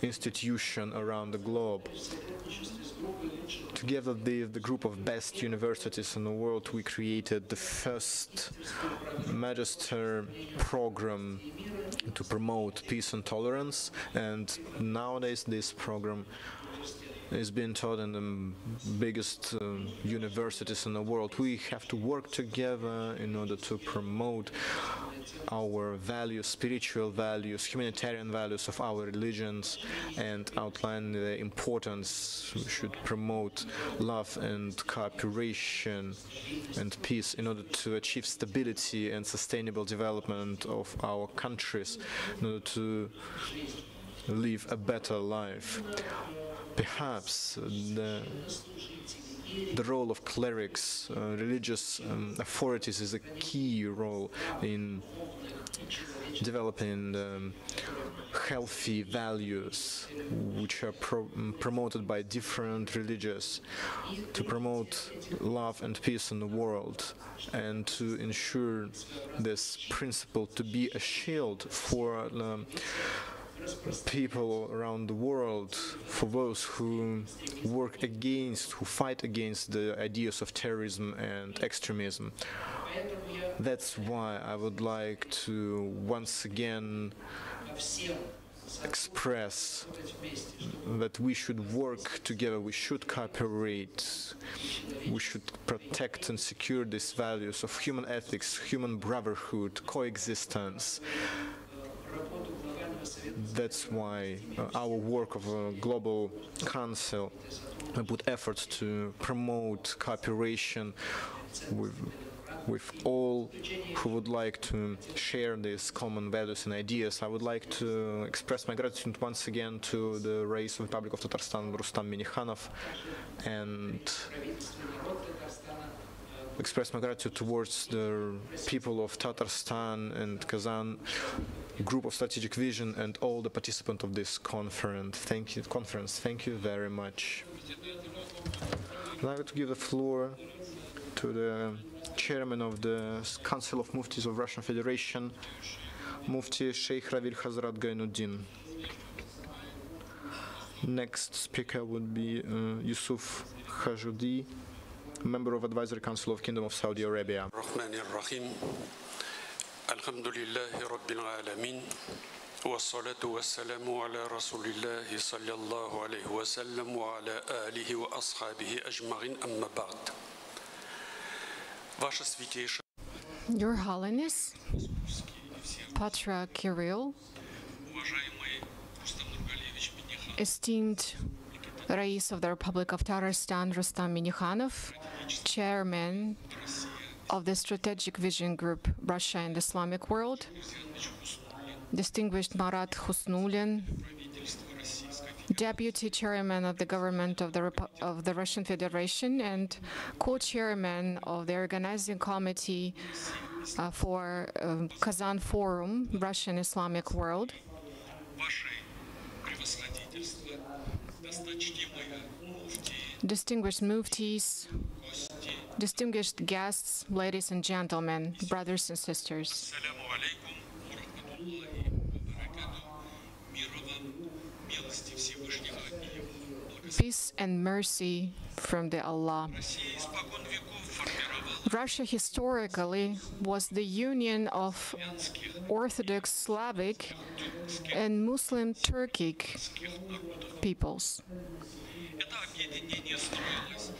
institutions around the globe. Together with the group of best universities in the world, we created the first magister program to promote peace and tolerance, and nowadays this program is being taught in the biggest universities in the world. We have to work together in order to promote our values, spiritual values, humanitarian values of our religions, and outline the importance we should promote love and cooperation and peace in order to achieve stability and sustainable development of our countries, in order to live a better life. Perhaps the role of clerics, religious authorities is a key role in developing healthy values which are promoted by different religions to promote love and peace in the world and to ensure this principle to be a shield for people around the world, for those who work against, who fight against the ideas of terrorism and extremism. That's why I would like to once again express that we should work together, we should cooperate, we should protect and secure these values of human ethics, human brotherhood, coexistence. That's why our work of a global council put efforts to promote cooperation with all who would like to share these common values and ideas. I would like to express my gratitude once again to the Rais of the Republic of Tatarstan, Rustam Minikhanov, and express my gratitude towards the people of Tatarstan and Kazan Group of Strategic Vision and all the participants of this conference. Thank you very much. Now I would give the floor to the chairman of the Council of Muftis of Russian Federation, Mufti Sheikh Ravil Hazrat Gainuddin. Next speaker would be Yusuf Khajudi, member of Advisory Council of Kingdom of Saudi Arabia. Alhamdulillahi Rabbil Alamin, wassalatu wassalamu ala Rasulillahi sallallahu alayhi wa sallam wa ala alihi wa ashabihi ajma'in, amma ba'd. Ваша святейшая, Your Holiness, Patriarch Kirill, esteemed Rais of the Republic of Tatarstan, Rustam Minikhanov, Chairman of the Strategic Vision Group, Russia and Islamic World, distinguished Marat Husnulin, Deputy Chairman of the Government of the Russian Federation and Co-Chairman of the Organizing Committee for KazanForum, Russia and Islamic World, distinguished muftis, distinguished guests, ladies and gentlemen, brothers and sisters. Peace and mercy from the Allah. Russia historically was the union of Orthodox Slavic and Muslim Turkic peoples.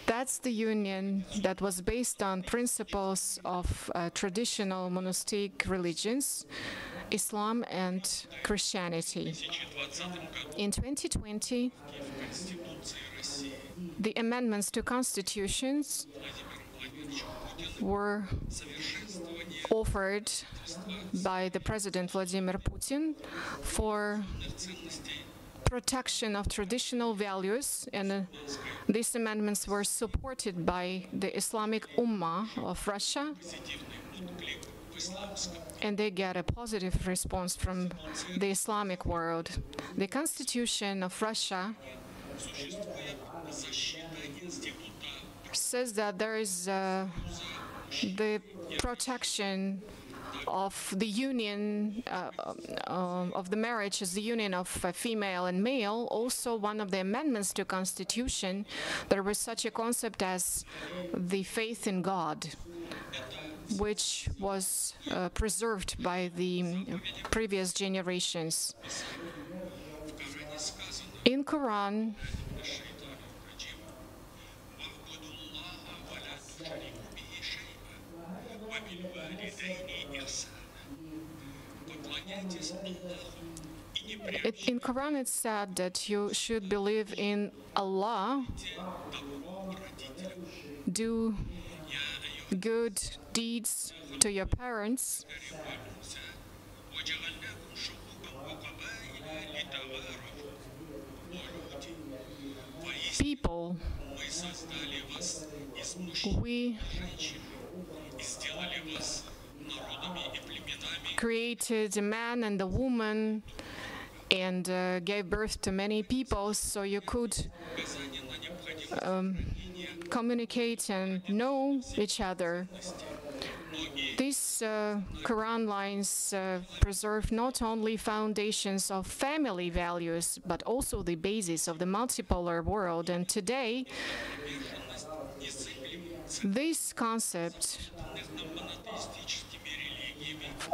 That That's the union that was based on principles of traditional monastic religions, Islam and Christianity. In 2020, the amendments to constitutions were offered by the President Vladimir Putin for protection of traditional values, and these amendments were supported by the Islamic Ummah of Russia, and they get a positive response from the Islamic world. The Constitution of Russia says that there is the protection of the union of the marriage is the union of female and male. Also, one of the amendments to Constitution, there was such a concept as the faith in God, which was preserved by the previous generations. In Quran, in Quran it's said that you should believe in Allah, do good deeds to your parents, people, we created a man and a woman and gave birth to many people so you could communicate and know each other. These Quran lines preserve not only foundations of family values, but also the basis of the multipolar world. And today, this concept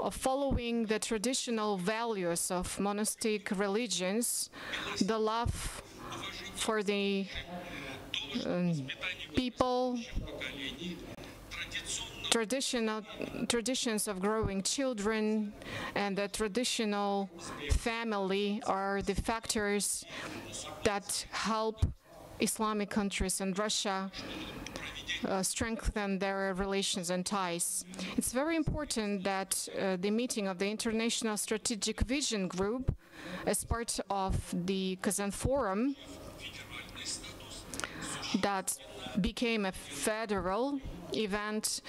of following the traditional values of monastic religions, the love for the people, traditions of growing children, and the traditional family are the factors that help Islamic countries and Russia strengthen their relations and ties. It's very important that the meeting of the International Strategic Vision Group, as part of the KazanForum, that became a federal event,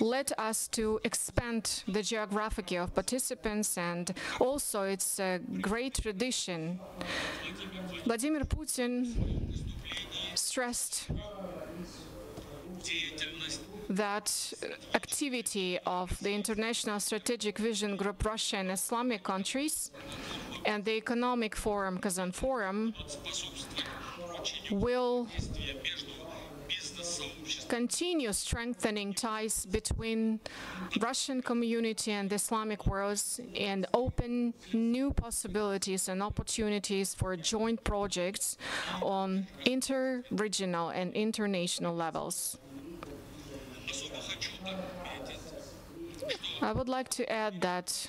led us to expand the geography of participants, and also it's a great tradition. Vladimir Putin stressed that activity of the International Strategic Vision Group, Russia and Islamic countries, and the Economic Forum, KazanForum, will continue strengthening ties between Russian community and the Islamic world and open new possibilities and opportunities for joint projects on inter-regional and international levels. I would like to add that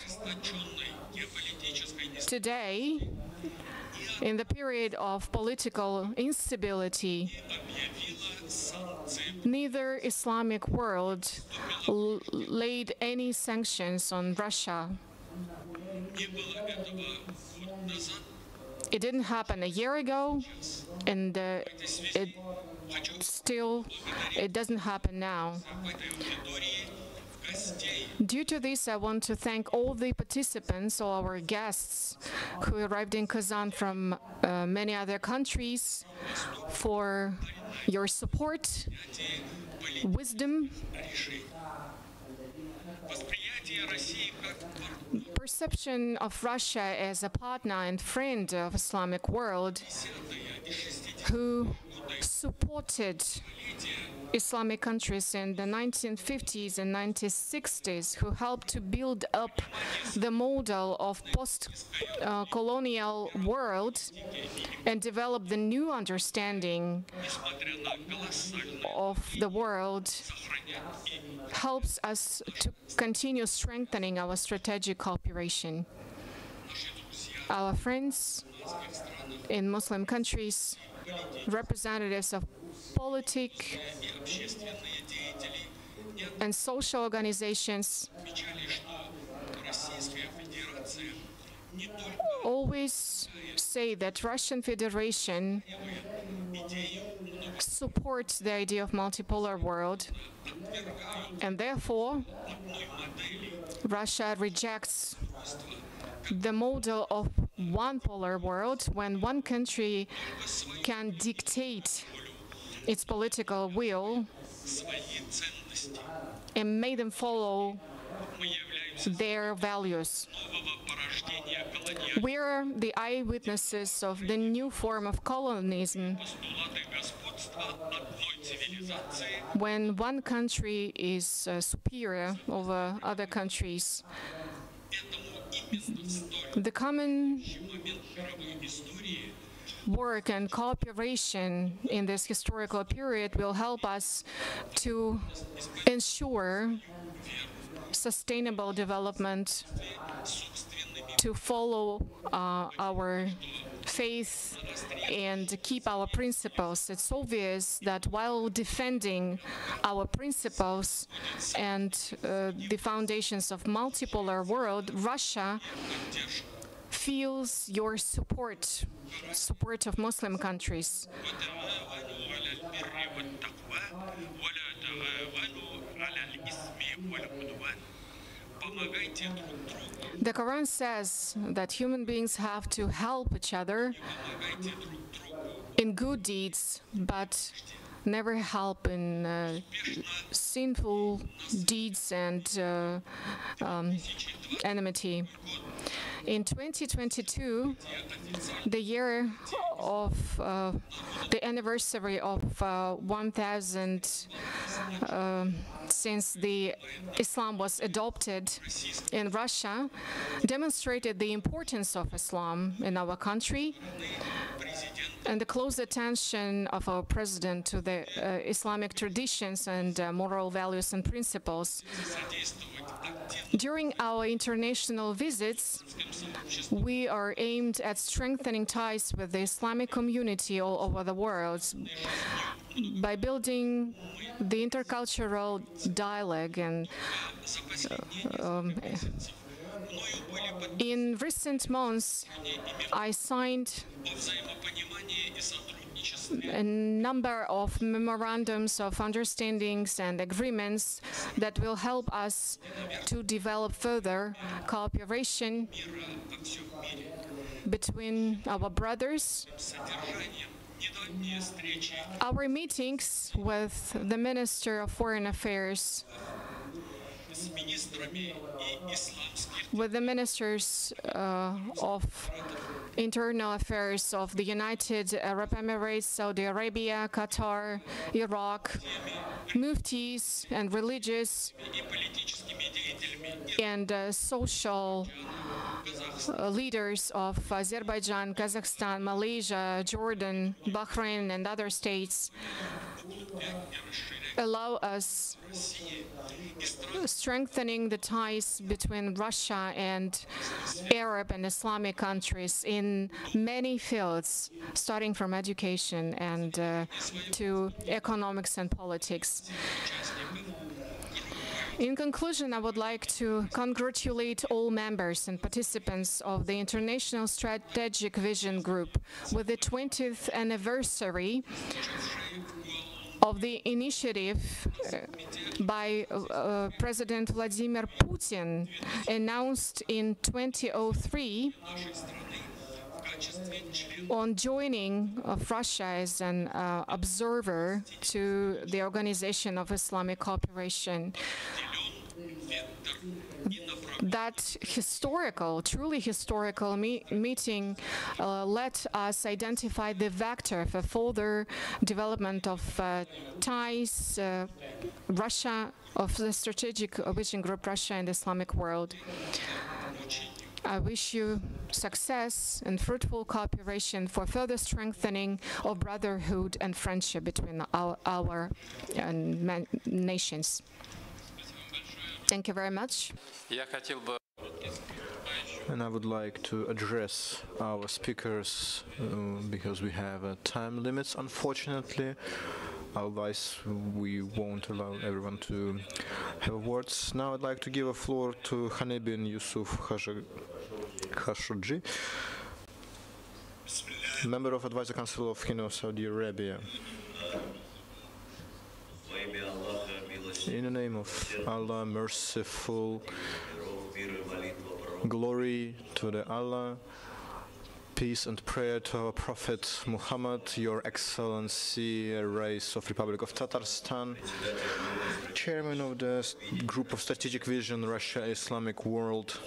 today, in the period of political instability, neither Islamic world laid any sanctions on Russia. It didn't happen a year ago, and it doesn't happen now. Due to this, I want to thank all the participants, all our guests who arrived in Kazan from many other countries, for your support, wisdom, perception of Russia as a partner and friend of Islamic world who supported Islamic countries in the 1950s and 1960s who helped to build up the model of post-colonial world and develop the new understanding of the world, helps us to continue strengthening our strategic cooperation. Our friends in Muslim countries, representatives of politics and social organizations always say that Russian Federation supports the idea of multipolar world, and therefore Russia rejects the model of one polar world when one country can dictate its political will and make them follow their values. We are the eyewitnesses of the new form of colonialism, when one country is superior over other countries. The common work and cooperation in this historical period will help us to ensure sustainable development, to follow our faith and keep our principles. It's obvious that while defending our principles and the foundations of multipolar world, Russia feels your support of Muslim countries. The Quran says that human beings have to help each other in good deeds, but never help in sinful deeds and enmity. In 2022, the year of the anniversary of 1000 since the Islam was adopted in Russia, demonstrated the importance of Islam in our country and the close attention of our president to the Islamic traditions and moral values and principles. During our international visits, we are aimed at strengthening ties with the Islamic community all over the world by building the intercultural dialogue. And in recent months, I signed a number of memorandums of understandings and agreements that will help us to develop further cooperation between our brothers. Our meetings with the Minister of Foreign Affairs, with the ministers of Internal Affairs of the United Arab Emirates, Saudi Arabia, Qatar, Iraq, muftis and religious and social leaders of Azerbaijan, Kazakhstan, Malaysia, Jordan, Bahrain, and other states allow us strengthening the ties between Russia and Arab and Islamic countries in many fields, starting from education and to economics and politics. In conclusion, I would like to congratulate all members and participants of the International Strategic Vision Group with the 20th anniversary of the initiative by President Vladimir Putin, announced in 2003 on joining of Russia as an observer to the Organization of Islamic Cooperation. that historical, truly historical meeting let us identify the vector for further development of ties, Russia, of the strategic vision group Russia and the Islamic world. I wish you success and fruitful cooperation for further strengthening of brotherhood and friendship between our nations. Thank you very much. And I would like to address our speakers because we have time limits, unfortunately. Otherwise, we won't allow everyone to have words. Now I'd like to give a floor to Hani bin Yusuf Khashoggi, member of Advisory Council of Kingdom of Saudi Arabia. In the name of Allah, merciful, glory to the Allah, peace and prayer to our Prophet Muhammad, Your Excellency, Rais of Republic of Tatarstan, Chairman of the Group of Strategic Vision, Russia, Islamic World,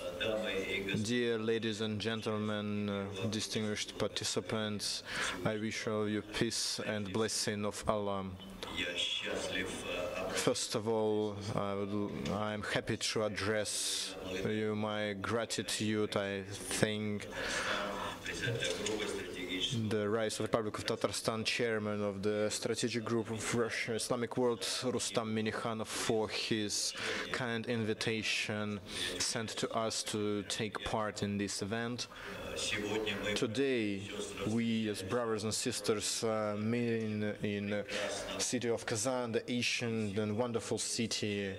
dear ladies and gentlemen, distinguished participants, I wish all of you peace and blessing of Allah. First of all, I am happy to address you my gratitude. I thank the Rais of the Republic of Tatarstan, Chairman of the Strategic Group of Russia, Islamic World, Rustam Minikhanov, for his kind invitation sent to us to take part in this event. Today, we as brothers and sisters meeting in the city of Kazan, the ancient and wonderful city.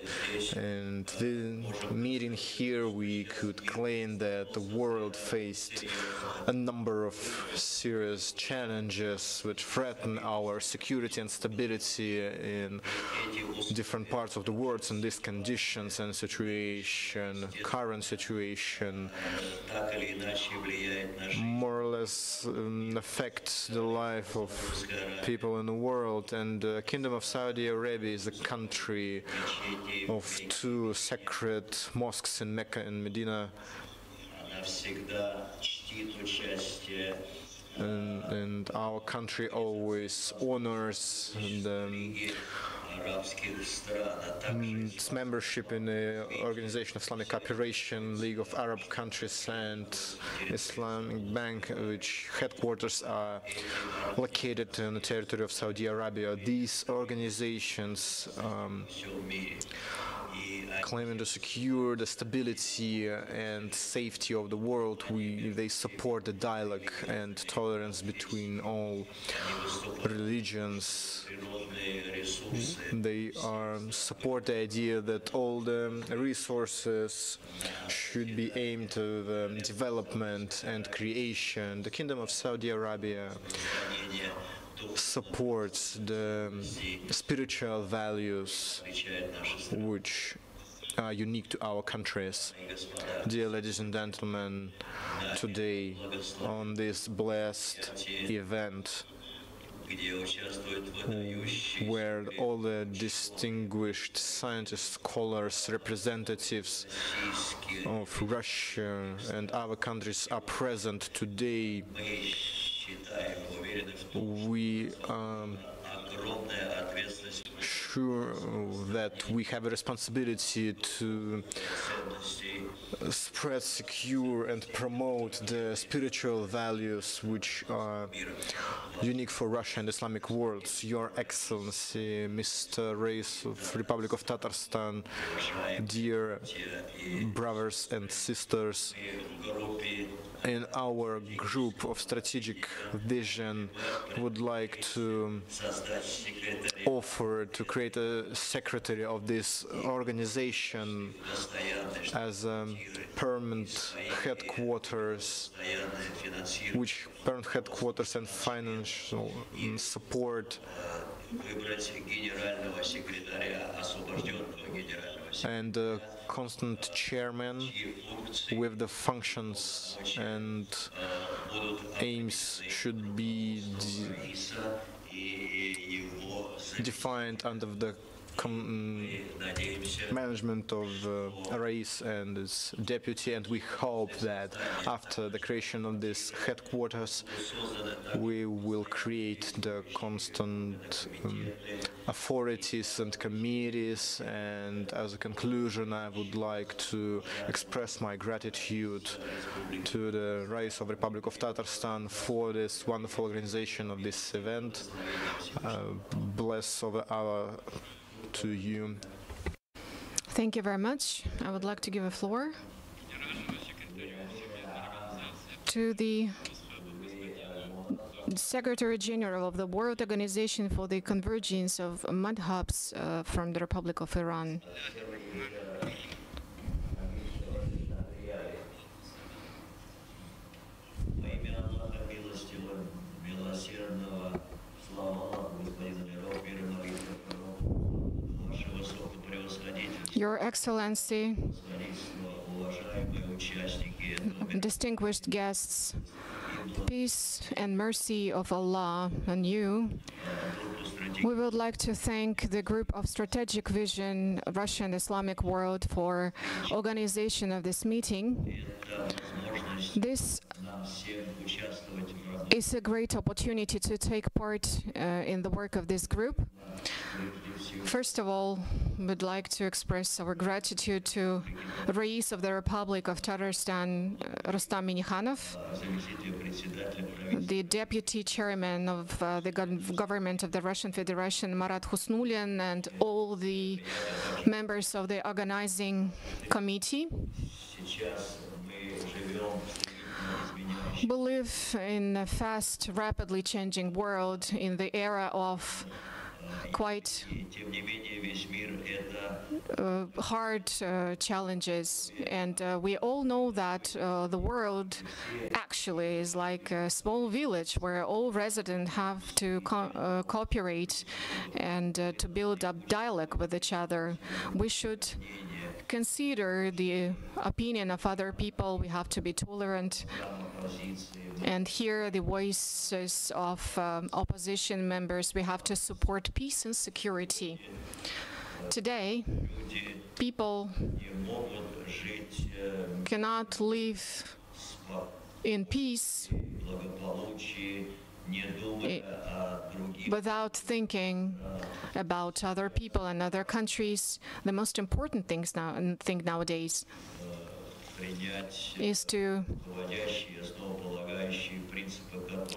And the meeting here, we could claim that the world faced a number of serious challenges which threaten our security and stability in different parts of the world. In these conditions and situation, current situation, more or less affects the life of people in the world. And the Kingdom of Saudi Arabia is a country of two sacred mosques in Mecca and Medina. And our country always honors its membership in the Organization of Islamic Cooperation, League of Arab Countries, and Islamic Bank, which headquarters are located in the territory of Saudi Arabia. These organizations claiming to secure the stability and safety of the world. They support the dialogue and tolerance between all religions. They support the idea that all the resources should be aimed to the development and creation. The Kingdom of Saudi Arabia supports the spiritual values which are unique to our countries. Dear ladies and gentlemen, today on this blessed event where all the distinguished scientists, scholars, representatives of Russia and other countries are present today, we are sure that we have a responsibility to spread, secure and promote the spiritual values which are unique for Russia and Islamic world. Your Excellency, Mr. Rais of Republic of Tatarstan, dear brothers and sisters, in our group of strategic vision would like to offer to create a secretary of this organization as a permanent headquarters, which permanent headquarters and financial support and constant chairman with the functions and aims should be defined under the management of Rais and his deputy, and we hope that after the creation of this headquarters, we will create the constant authorities and committees. And as a conclusion, I would like to express my gratitude to the Rais of Republic of Tatarstan for this wonderful organization of this event. Bless over our to you. Thank you very much. I would like to give a floor to the Secretary General of the World Organization for the Convergence of Madhabs from the Republic of Iran. Your Excellency, distinguished guests, peace and mercy of Allah on you. We would like to thank the Group of Strategic Vision, Russian Islamic World, for organization of this meeting. This is a great opportunity to take part in the work of this group. First of all, we'd like to express our gratitude to Rais of the Republic of Tatarstan, Rustam Minnikhanov, the Deputy Chairman of the Government of the Russian Federation, Marat Husnulin, and all the members of the organizing committee. We live in a fast, rapidly changing world in the era of quite hard challenges, and we all know that the world actually is like a small village where all residents have to cooperate and to build up dialogue with each other. We should consider the opinion of other people. We have to be tolerant and hear the voices of opposition members. We have to support peace and security. Today, people cannot live in peace without thinking about other people and other countries. The most important thing nowadays is to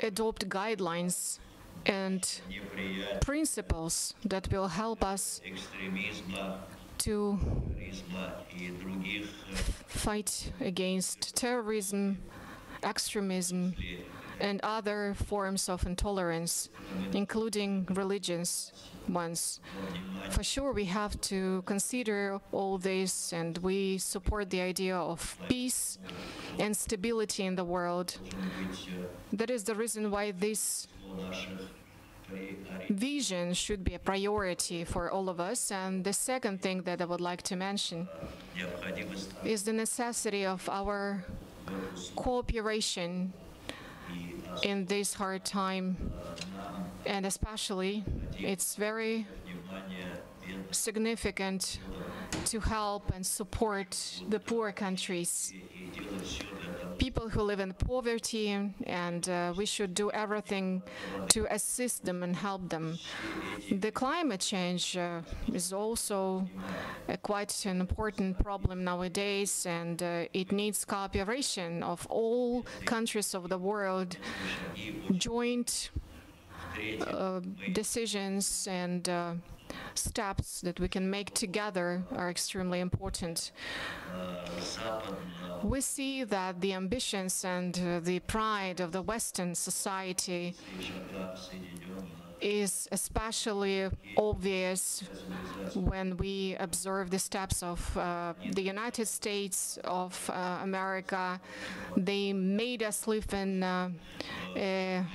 adopt guidelines and principles that will help us to fight against terrorism, extremism, and other forms of intolerance, including religious ones. For sure, we have to consider all this, and we support the idea of peace and stability in the world. That is the reason why this vision should be a priority for all of us. And the second thing that I would like to mention is the necessity of our cooperation in this hard time, and especially it's very significant to help and support the poor countries, people who live in poverty, and we should do everything to assist them and help them. The climate change is also quite an important problem nowadays, and it needs cooperation of all countries of the world. Joint decisions and steps that we can make together are extremely important. We see that the ambitions and the pride of the Western society is especially obvious when we observe the steps of the United States of America. They made us live in a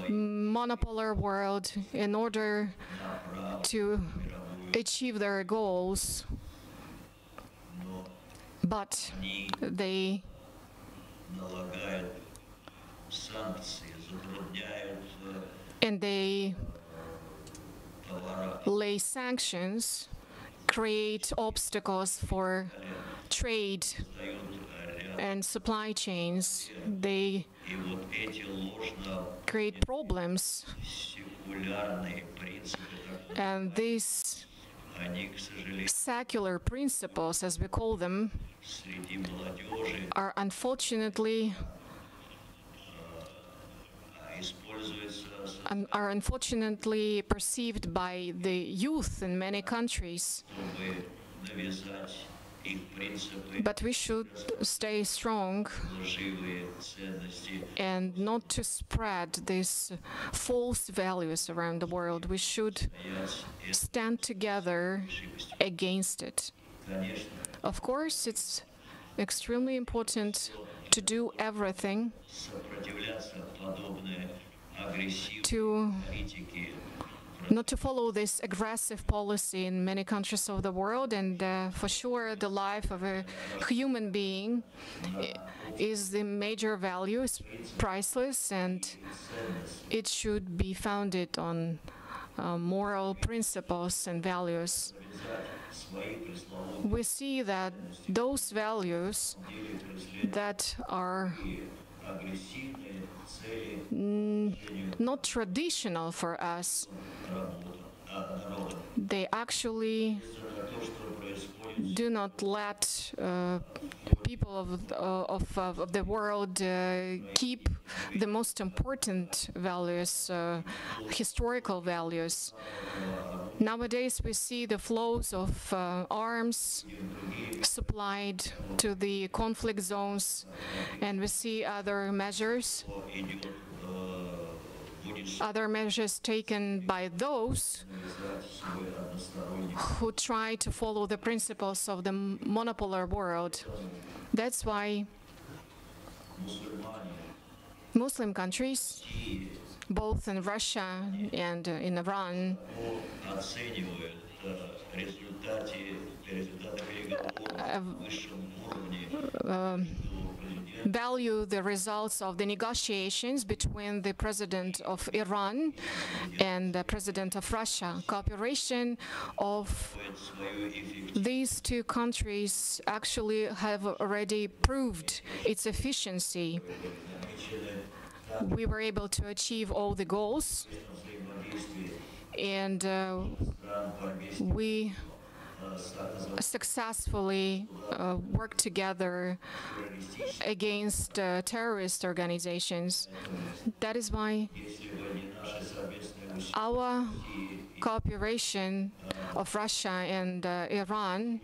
monopolar world in order to achieve their goals, but they lay sanctions, create obstacles for trade and supply chains. They create problems. And these secular principles, as we call them, are unfortunately perceived by the youth in many countries. But we should stay strong and not to spread these false values around the world. We should stand together against it. Of course, it's extremely important to do everything not to follow this aggressive policy in many countries of the world, and for sure the life of a human being is the major value, is priceless, and it should be founded on moral principles and values. We see that those values that are not traditional for us, they actually do not let people of the world keep the most important values, historical values. Nowadays we see the flows of arms supplied to the conflict zones, and we see other measures taken by those who try to follow the principles of the monopolar world. That's why Muslim countries, both in Russia and in Iran, value the results of the negotiations between the president of Iran and the president of Russia. Cooperation of these two countries actually have already proved its efficiency. We were able to achieve all the goals, and we successfully work together against terrorist organizations. That is why our cooperation of Russia and Iran,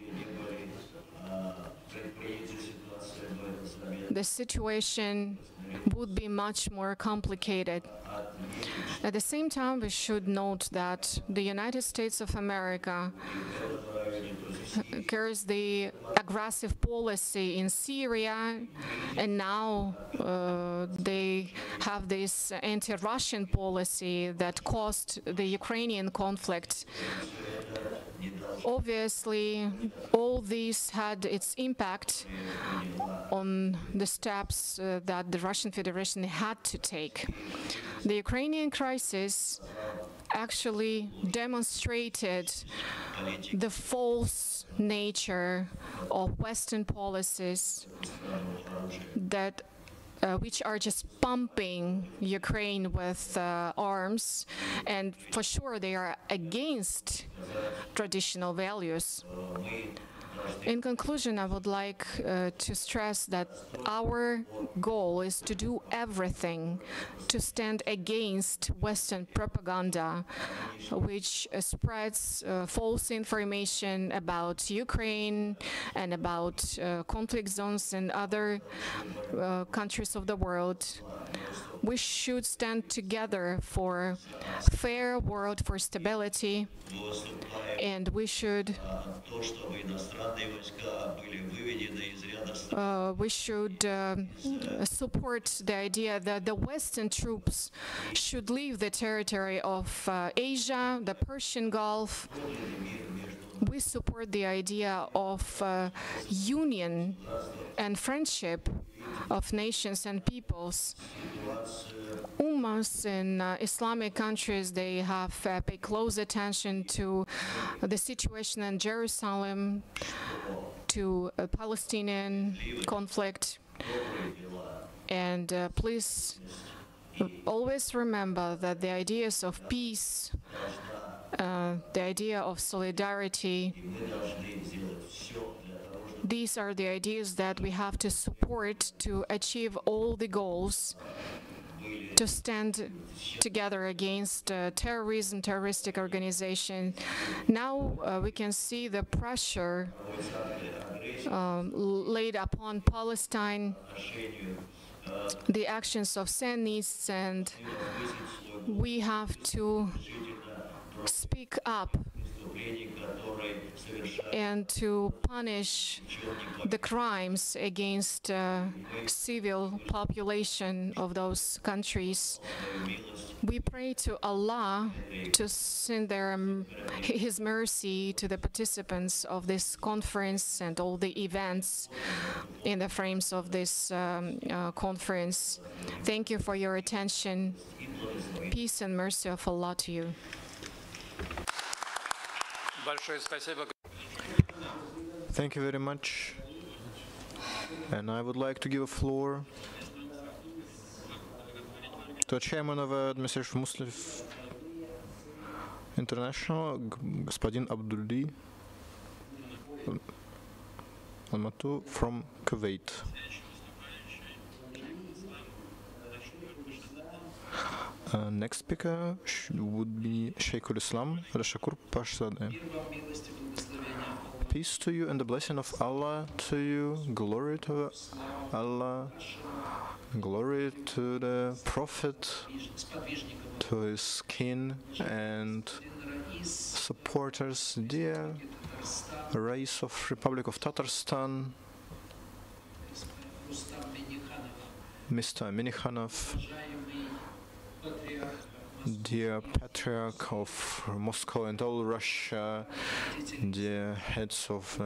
the situation would be much more complicated. At the same time, we should note that the United States of America carries the aggressive policy in Syria, and now they have this anti-Russian policy that caused the Ukrainian conflict. Obviously, all this had its impact on the steps that the Russian Federation had to take. The Ukrainian crisis actually demonstrated the false nature of Western policies that which are just pumping Ukraine with arms, and for sure they are against traditional values. In conclusion, I would like to stress that our goal is to do everything to stand against Western propaganda, which spreads false information about Ukraine and about conflict zones and other countries of the world. We should stand together for a fair world, for stability, and we should support the idea that the Western troops should leave the territory of Asia, the Persian Gulf, we support the idea of union and friendship of nations and peoples. Ummas in Islamic countries, they have paid close attention to the situation in Jerusalem, to Palestinian conflict. And please always remember that the ideas of peace, the idea of solidarity, these are the ideas that we have to support to achieve all the goals, to stand together against terrorism, terroristic organization. Now we can see the pressure laid upon Palestine, the actions of Zionists, and we have to speak up and to punish the crimes against civil population of those countries. We pray to Allah to send His mercy to the participants of this conference and all the events in the frames of this conference. Thank you for your attention. Peace and mercy of Allah to you. Thank you very much. And I would like to give a floor to a chairman of Administration of Muslim International, господин Abdulli Almatu from Kuwait. Next speaker would be Sheikhul Islam Rashakur Pashzadeh. Peace to you and the blessing of Allah to you. Glory to Allah. Glory to the Prophet, to his kin and supporters, dear race of Republic of Tatarstan, Mr. Minikhanov, dear Patriarch of Moscow and all Russia, dear heads of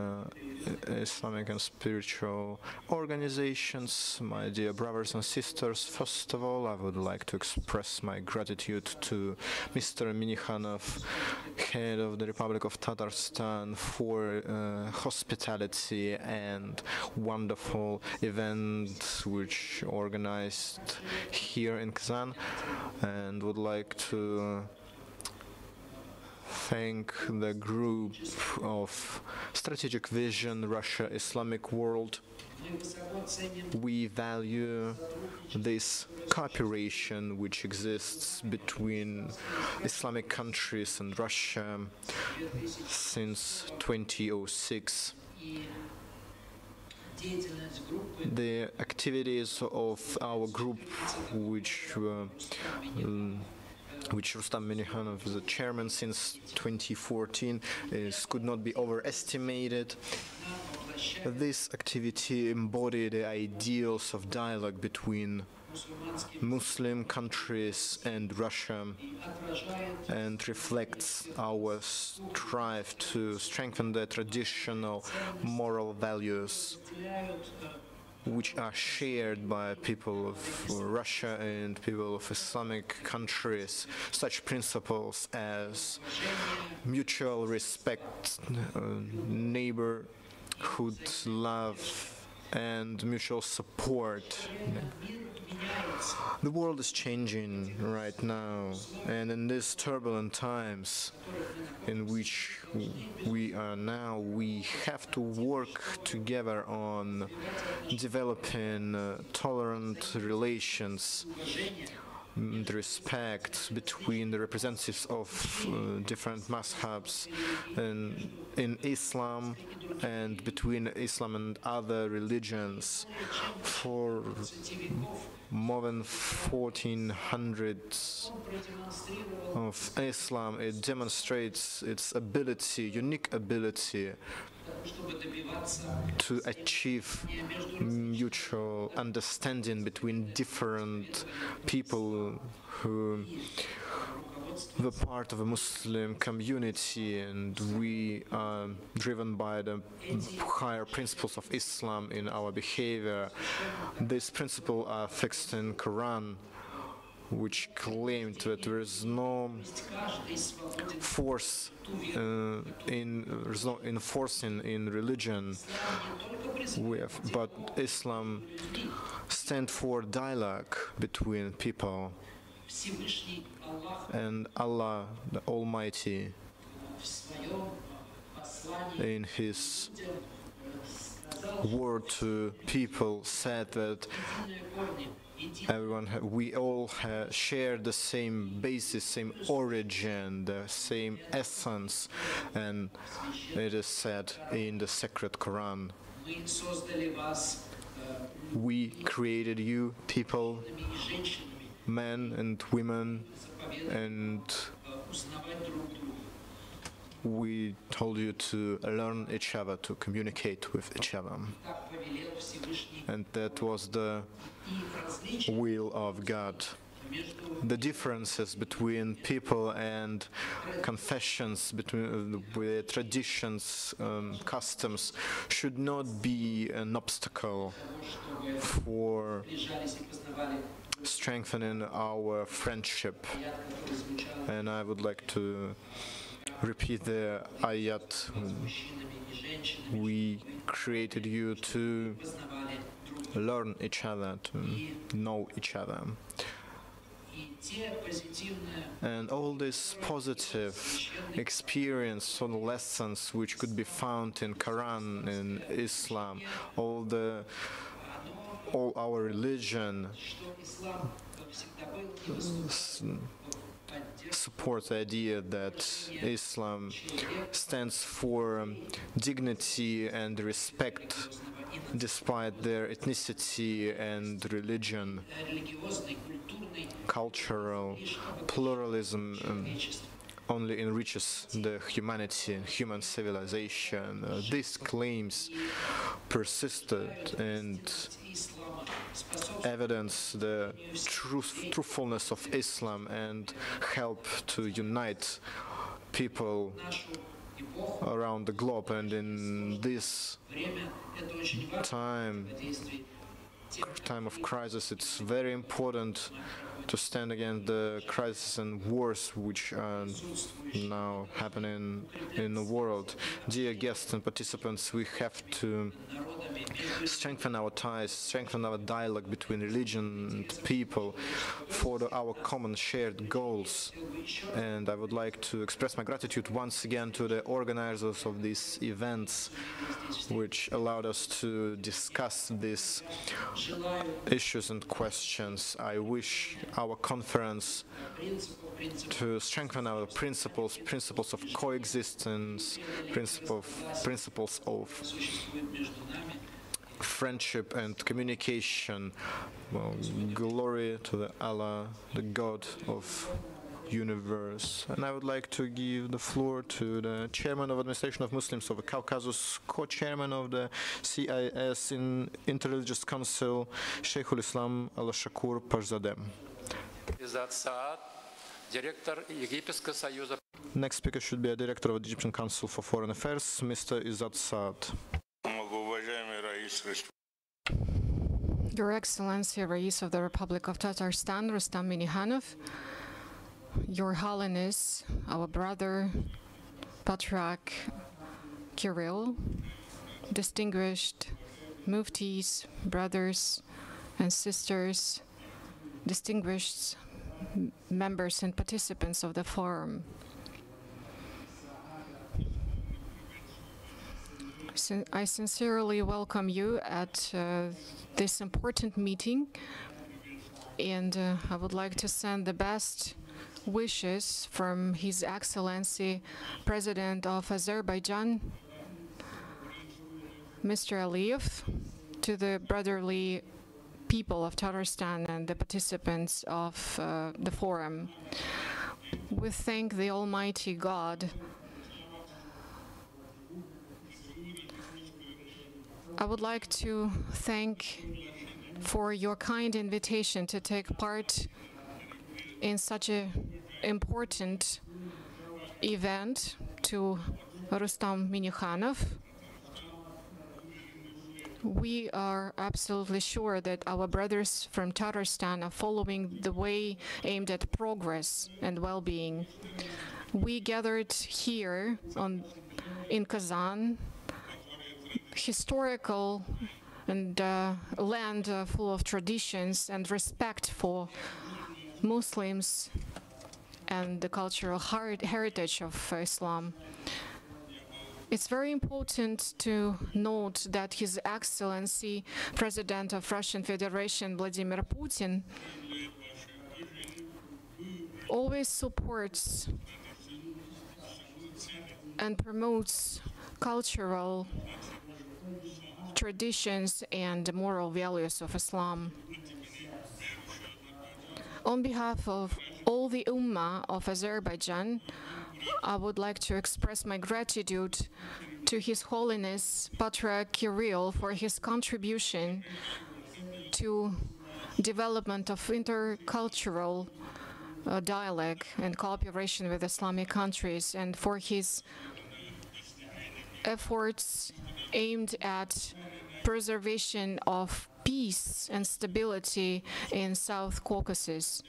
Islamic and spiritual organizations, my dear brothers and sisters, first of all, I would like to express my gratitude to Mr. Minikhanov, head of the Republic of Tatarstan, for hospitality and wonderful event which organized here in Kazan, and would like to thank the group of Strategic Vision Russia Islamic World. We value this cooperation which exists between Islamic countries and Russia since 2006. The activities of our group, which Rustam Minikhanov is the chairman since 2014, could not be overestimated. This activity embodied the ideals of dialogue between Muslim countries and Russia and reflects our strive to strengthen the traditional moral values which are shared by people of Russia and people of Islamic countries, such principles as mutual respect, neighborhood love, and mutual support. The world is changing right now, and in these turbulent times in which we are now, we have to work together on developing tolerant relations and respect between the representatives of different mazhabs in Islam and between Islam and other religions. For more than 1400 of Islam, it demonstrates its ability, unique ability to achieve mutual understanding between different people who the part of a Muslim community, and we are driven by the higher principles of Islam in our behavior. These principles are fixed in Quran, which claimed that there is no force there's no enforcing in religion, but Islam stands for dialogue between people, and Allah the Almighty in His word to people said that we all share the same basis, same origin, the same essence, and it is said in the sacred Quran, we created you, people, men and women, and we told you to learn each other, to communicate with each other. And that was the will of God. The differences between people and confessions, between traditions, customs, should not be an obstacle for strengthening our friendship. And I would like to repeat the ayat. We created you to learn each other, to know each other. And all this positive experience or lessons which could be found in Quran, in Islam, all our religion supports the idea that Islam stands for dignity and respect despite their ethnicity and religion. Cultural pluralism only enriches the humanity and human civilization. These claims persisted and evidence the truthfulness of Islam and help to unite people around the globe. And in this time of crisis, it's very important to stand against the crisis and wars which are now happening in the world. Dear guests and participants, we have to strengthen our ties, strengthen our dialogue between religion and people for our common shared goals. And I would like to express my gratitude once again to the organizers of these events, which allowed us to discuss these issues and questions. I wish our conference to strengthen our principles of coexistence, principles of friendship and communication. Well, glory to the Allah, the God of universe. And I would like to give the floor to the Chairman of Administration of Muslims of the Caucasus, co-chairman of the CIS in Interreligious Council, Sheikhul Islam Al-Shakur Parzadeh. Next speaker should be a director of the Egyptian Council for Foreign Affairs, Mr. Izzat Saad. Your Excellency, Rais of the Republic of Tatarstan, Rustam Minnikhanov, Your Holiness, our brother, Patriarch Kirill, distinguished muftis, brothers and sisters, distinguished members and participants of the forum. I sincerely welcome you at this important meeting, and I would like to send the best wishes from His Excellency, President of Azerbaijan, Mr. Aliyev, to the brotherly people of Tatarstan and the participants of the forum. We thank the Almighty God. I would like to thank for your kind invitation to take part in such an important event to Rustam Minikhanov. We are absolutely sure that our brothers from Tatarstan are following the way aimed at progress and well-being. We gathered here in Kazan, historical and land full of traditions and respect for Muslims and the cultural heritage of Islam. It's very important to note that His Excellency, President of Russian Federation Vladimir Putin, always supports and promotes cultural traditions and moral values of Islam. On behalf of all the Ummah of Azerbaijan, I would like to express my gratitude to His Holiness Patriarch Kirill for his contribution to development of intercultural dialogue and cooperation with Islamic countries, and for his efforts aimed at preservation of peace and stability in South Caucasus.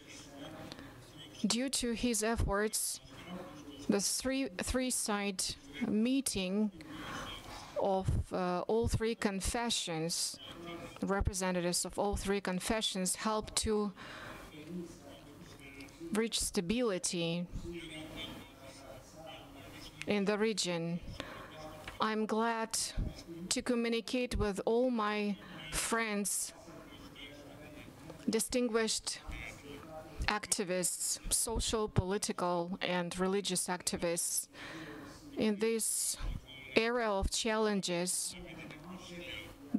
Due to his efforts, the three-side meeting of all three confessions, representatives of all three confessions, helped to reach stability in the region. I'm glad to communicate with all my friends, distinguished activists, social, political, and religious activists. In this era of challenges,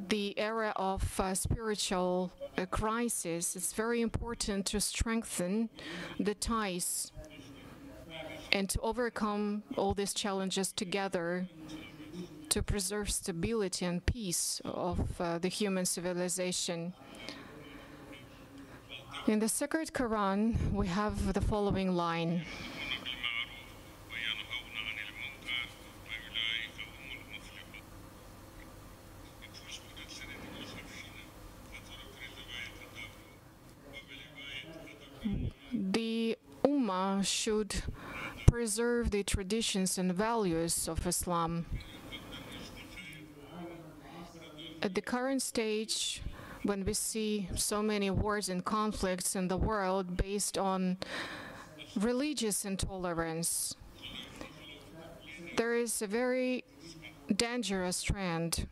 the era of spiritual crisis, it's very important to strengthen the ties and to overcome all these challenges together to preserve stability and peace of the human civilization. In the sacred Quran, we have the following line. The Ummah should preserve the traditions and values of Islam. At the current stage, when we see so many wars and conflicts in the world based on religious intolerance, there is a very dangerous trend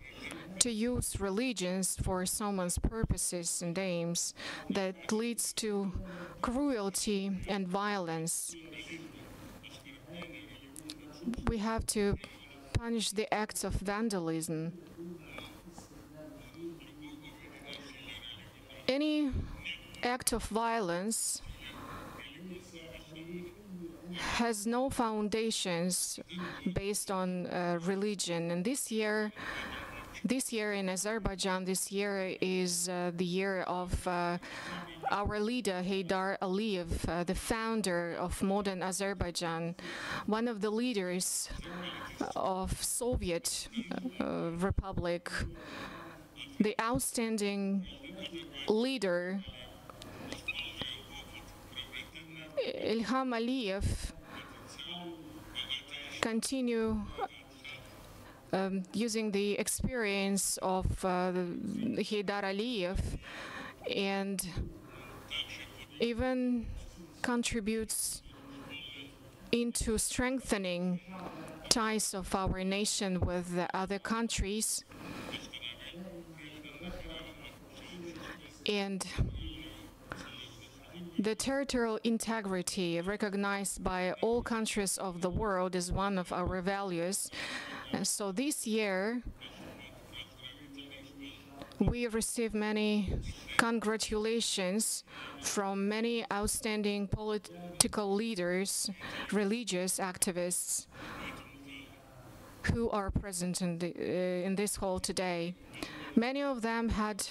to use religions for someone's purposes and aims that leads to cruelty and violence. We have to punish the acts of vandalism. Any act of violence has no foundations based on religion. And this year in Azerbaijan, this year is the year of our leader, Heydar Aliyev, the founder of modern Azerbaijan, one of the leaders of Soviet Republic, the outstanding leader. Ilham Aliyev continue using the experience of Heydar Aliyev and even contributes into strengthening ties of our nation with the other countries. And the territorial integrity recognized by all countries of the world is one of our values. And so this year, we received many congratulations from many outstanding political leaders, religious activists who are present in this hall today. Many of them had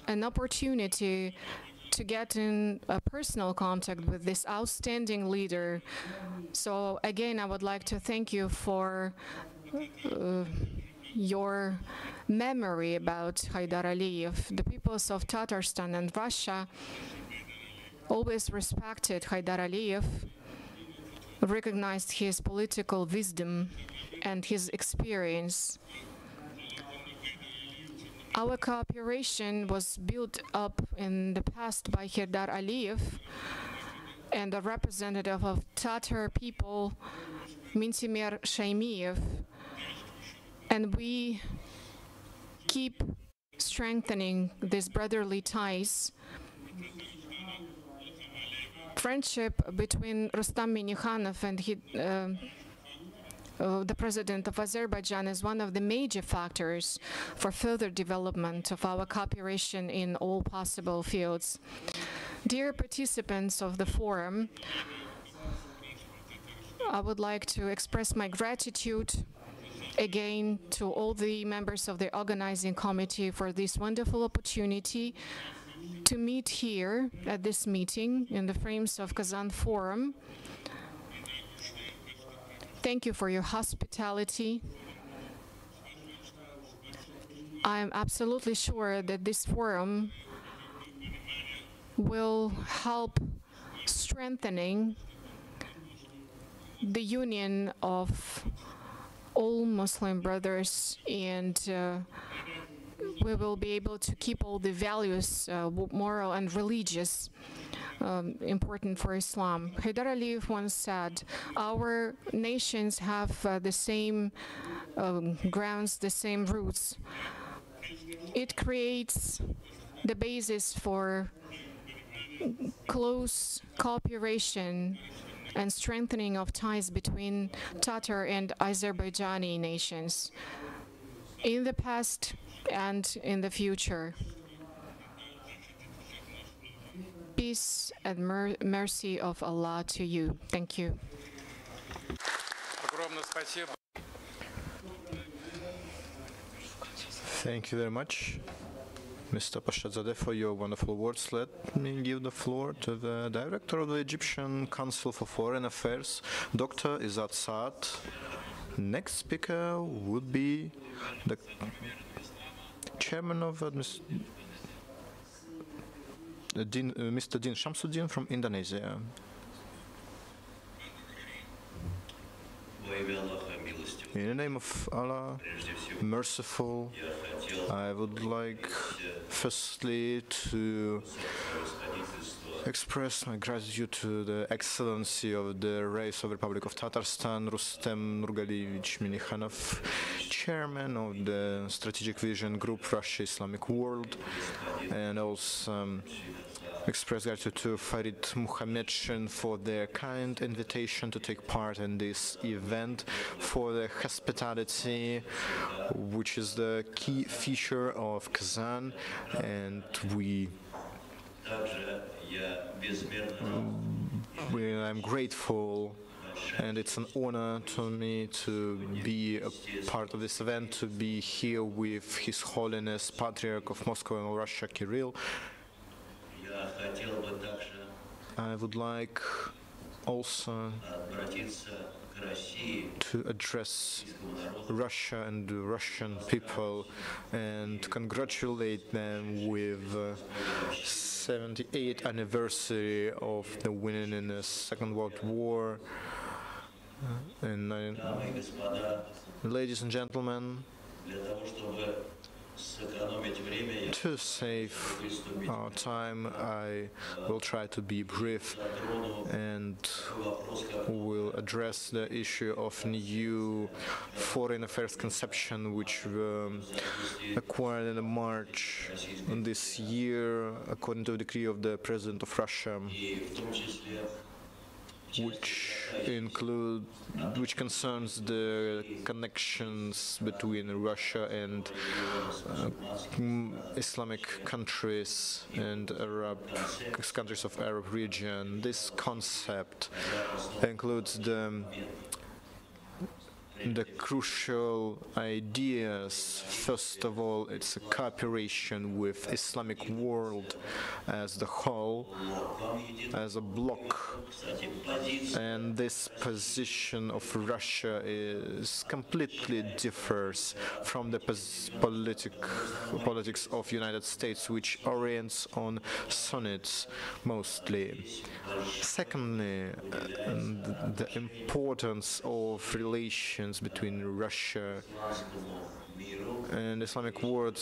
an opportunity to get in a personal contact with this outstanding leader. So again, I would like to thank you for your memory about Haydar Aliyev. The peoples of Tatarstan and Russia always respected Haydar Aliyev, recognized his political wisdom and his experience. Our cooperation was built up in the past by Haydar Aliyev and a representative of Tatar people, Mintimer Shaimiev, and we keep strengthening these brotherly ties. Friendship between Rustam Minnikhanov and the president of Azerbaijan is one of the major factors for further development of our cooperation in all possible fields. Dear participants of the forum, I would like to express my gratitude again to all the members of the organizing committee for this wonderful opportunity to meet here at this meeting in the frames of KazanForum. Thank you for your hospitality. I am absolutely sure that this forum will help strengthening the union of all Muslim brothers, and we will be able to keep all the values, moral and religious, important for Islam. Haydar Aliyev once said, our nations have the same grounds, the same roots. It creates the basis for close cooperation and strengthening of ties between Tatar and Azerbaijani nations in the past and in the future. Peace and mercy of Allah to you. Thank you. Thank you very much, Mr. Pashadzadeh, for your wonderful words. Let me give the floor to the Director of the Egyptian Council for Foreign Affairs, Dr. Izzat Saad. Next speaker would be the Chairman of Mr. Din Shamsuddin from Indonesia. In the name of Allah, merciful, I would like firstly to express my gratitude to the Excellency of the Race of the Republic of Tatarstan, Rustem Nurgaliyevich Minnikhanov, Chairman of the Strategic Vision Group Russia Islamic World, and also express gratitude to Farid Muhammedshin for their kind invitation to take part in this event, for the hospitality, which is the key feature of Kazan, and I'm grateful, and it's an honor to me to be a part of this event, to be here with His Holiness Patriarch of Moscow and Russia, Kirill. I would like also to address Russia and the Russian people and congratulate them with 78th anniversary of the winning in the Second World War. And ladies and gentlemen, to save our time, I will try to be brief and will address the issue of new foreign affairs conception, which acquired in March this year, according to a decree of the President of Russia, which concerns the connections between Russia and Islamic countries and countries of Arab region. This concept includes the the crucial ideas. First of all, it's a cooperation with Islamic world as the whole, as a bloc. And this position of Russia is completely differs from the politics of United States, which orients on Sunnis mostly. Secondly, the importance of relations between Russia and Islamic world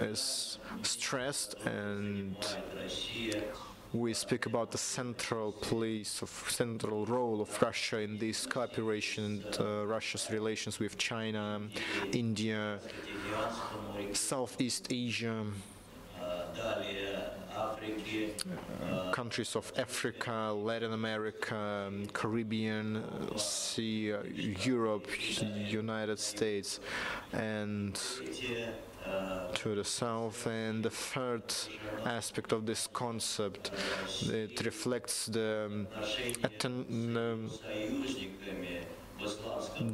is stressed, and we speak about the central role of Russia in this cooperation and Russia's relations with China, India, Southeast Asia, countries of Africa, Latin America, Caribbean Sea, Europe, United States, and to the south. And the third aspect of this concept, it reflects the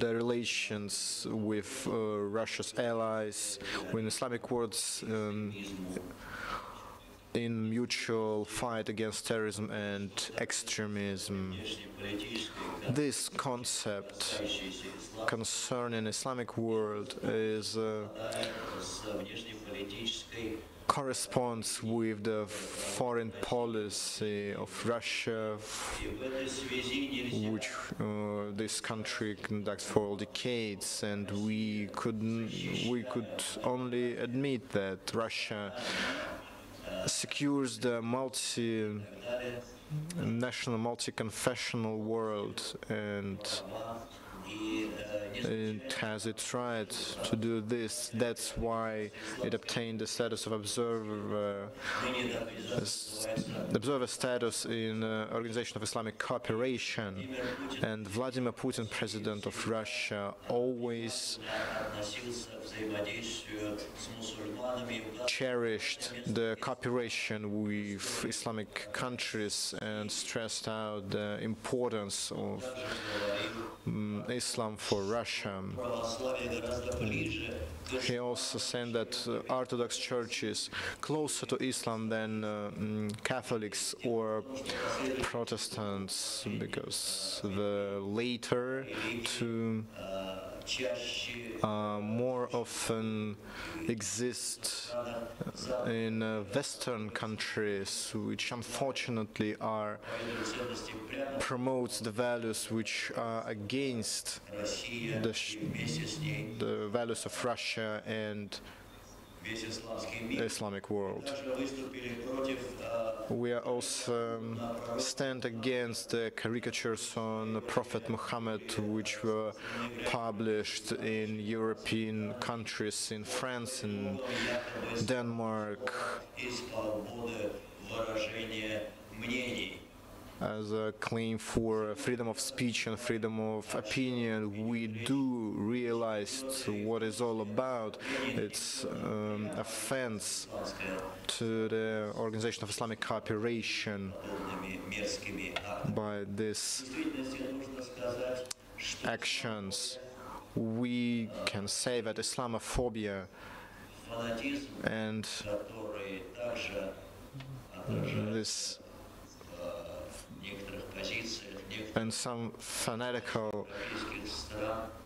relations with Russia's allies, with Islamic worlds in mutual fight against terrorism and extremism. This concept concerning Islamic world is corresponds with the foreign policy of Russia, which this country conducts for decades, and we could only admit that Russia secures the multi-national, multi-confessional world, and it has its right to do this. That's why it obtained the status of observer status in Organization of Islamic Cooperation. And Vladimir Putin, President of Russia, always cherished the cooperation with Islamic countries and stressed out the importance of Islam for Russia. He also said that Orthodox Church is closer to Islam than Catholics or Protestants, because the later more often exist in Western countries, which unfortunately promotes the values which are against the values of Russia and the Islamic world. We are also stand against the caricatures on Prophet Muhammad, which were published in European countries, in France and Denmark, as a claim for freedom of speech and freedom of opinion. We do realize what it's all about. It's offense to the Organization of Islamic Cooperation by these actions. We can say that Islamophobia and this and some fanatical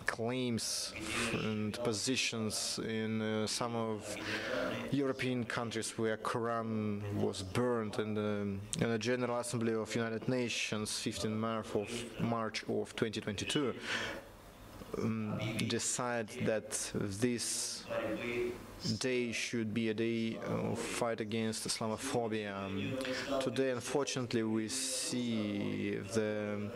claims and positions in some of European countries where Quran was burned in the General Assembly of United Nations 15 March of 2022 decide that this day should be a day of fight against Islamophobia. Today, unfortunately, we see the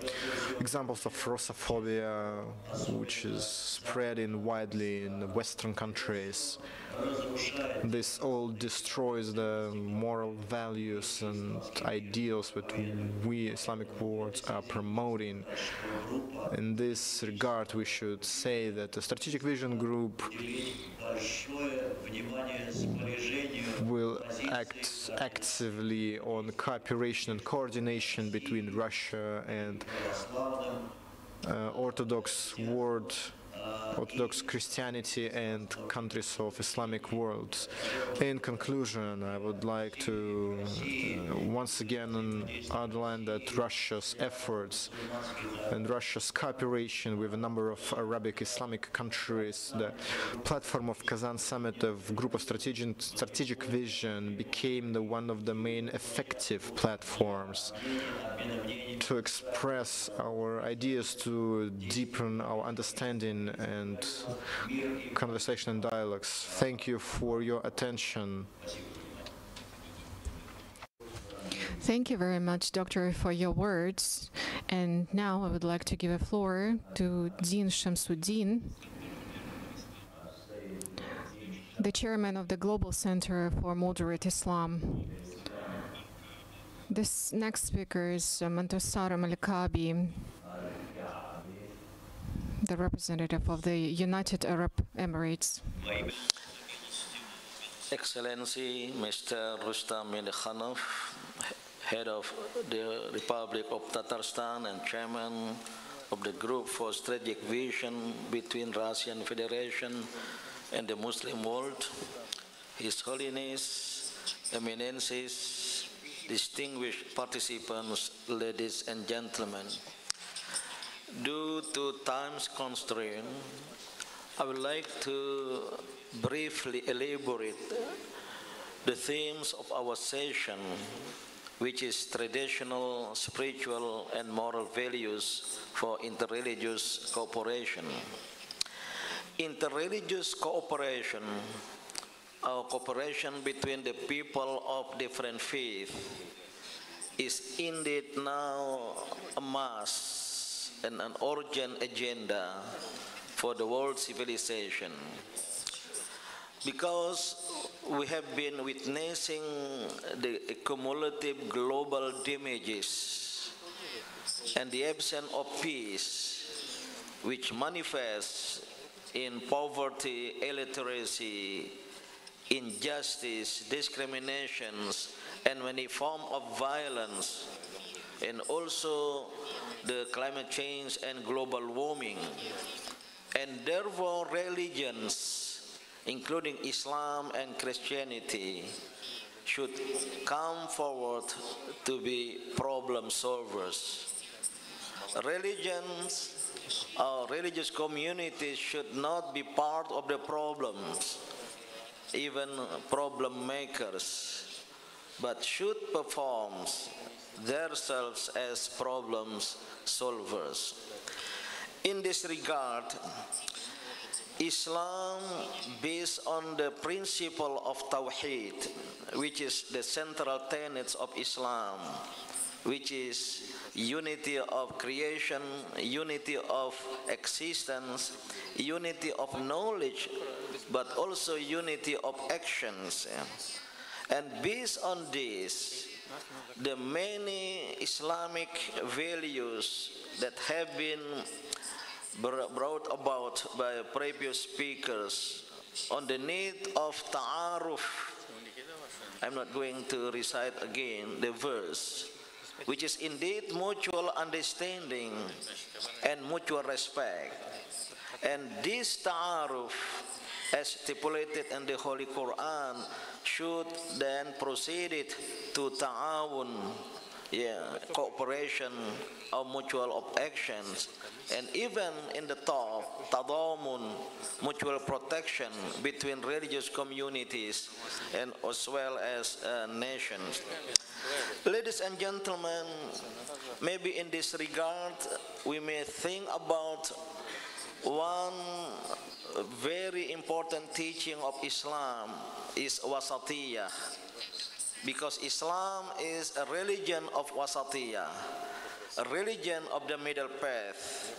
examples of Russophobia, which is spreading widely in the Western countries. This all destroys the moral values and ideals that we Islamic worlds are promoting. In this regard, we should say that the Strategic Vision Group will act actively on cooperation and coordination between Russia and Orthodox world, Orthodox Christianity and countries of Islamic world. In conclusion, I would like to once again underline that Russia's efforts and Russia's cooperation with a number of Arabic Islamic countries, the platform of Kazan Summit of Group of Strategic Vision became one of the main effective platforms to express our ideas, to deepen our understanding and conversation and dialogues. Thank you for your attention. Thank you very much, Doctor, for your words. And now I would like to give a floor to Dean Shamsuddin, the chairman of the Global Center for Moderate Islam. This next speaker is Mantasar Malikabi, the representative of the United Arab Emirates. Excellency, Mr. Rustam Minikhanov, Head of the Republic of Tatarstan and Chairman of the Group for Strategic Vision between Russian Federation and the Muslim world, His Holiness, Eminences, distinguished participants, ladies and gentlemen. Due to time's constraint, I would like to briefly elaborate the themes of our session, which is traditional, spiritual, and moral values for interreligious cooperation. Interreligious cooperation, our cooperation between the people of different faiths, is indeed now a must and an urgent agenda for the world civilization, because we have been witnessing the cumulative global damages and the absence of peace, which manifests in poverty, illiteracy, injustice, discriminations, and many forms of violence, and also the climate change and global warming. And therefore religions, including Islam and Christianity, should come forward to be problem solvers. Religions or religious communities should not be part of the problems, even problem makers, but should perform themselves as problems solvers. In this regard, Islam, based on the principle of Tawheed, which is the central tenets of Islam, which is unity of creation, unity of existence, unity of knowledge, but also unity of actions. And based on this, the many Islamic values that have been brought about by previous speakers on the need of ta'aruf. I'm not going to recite again the verse, which is indeed mutual understanding and mutual respect. And this ta'aruf, as stipulated in the Holy Quran, should then proceed to ta'awun, cooperation or mutual of actions, and even in the top, tadamun, mutual protection between religious communities and as well as nations. Ladies and gentlemen, maybe in this regard, we may think about one very important teaching of Islam is wasatiyah, because Islam is a religion of wasatiyah, a religion of the middle path.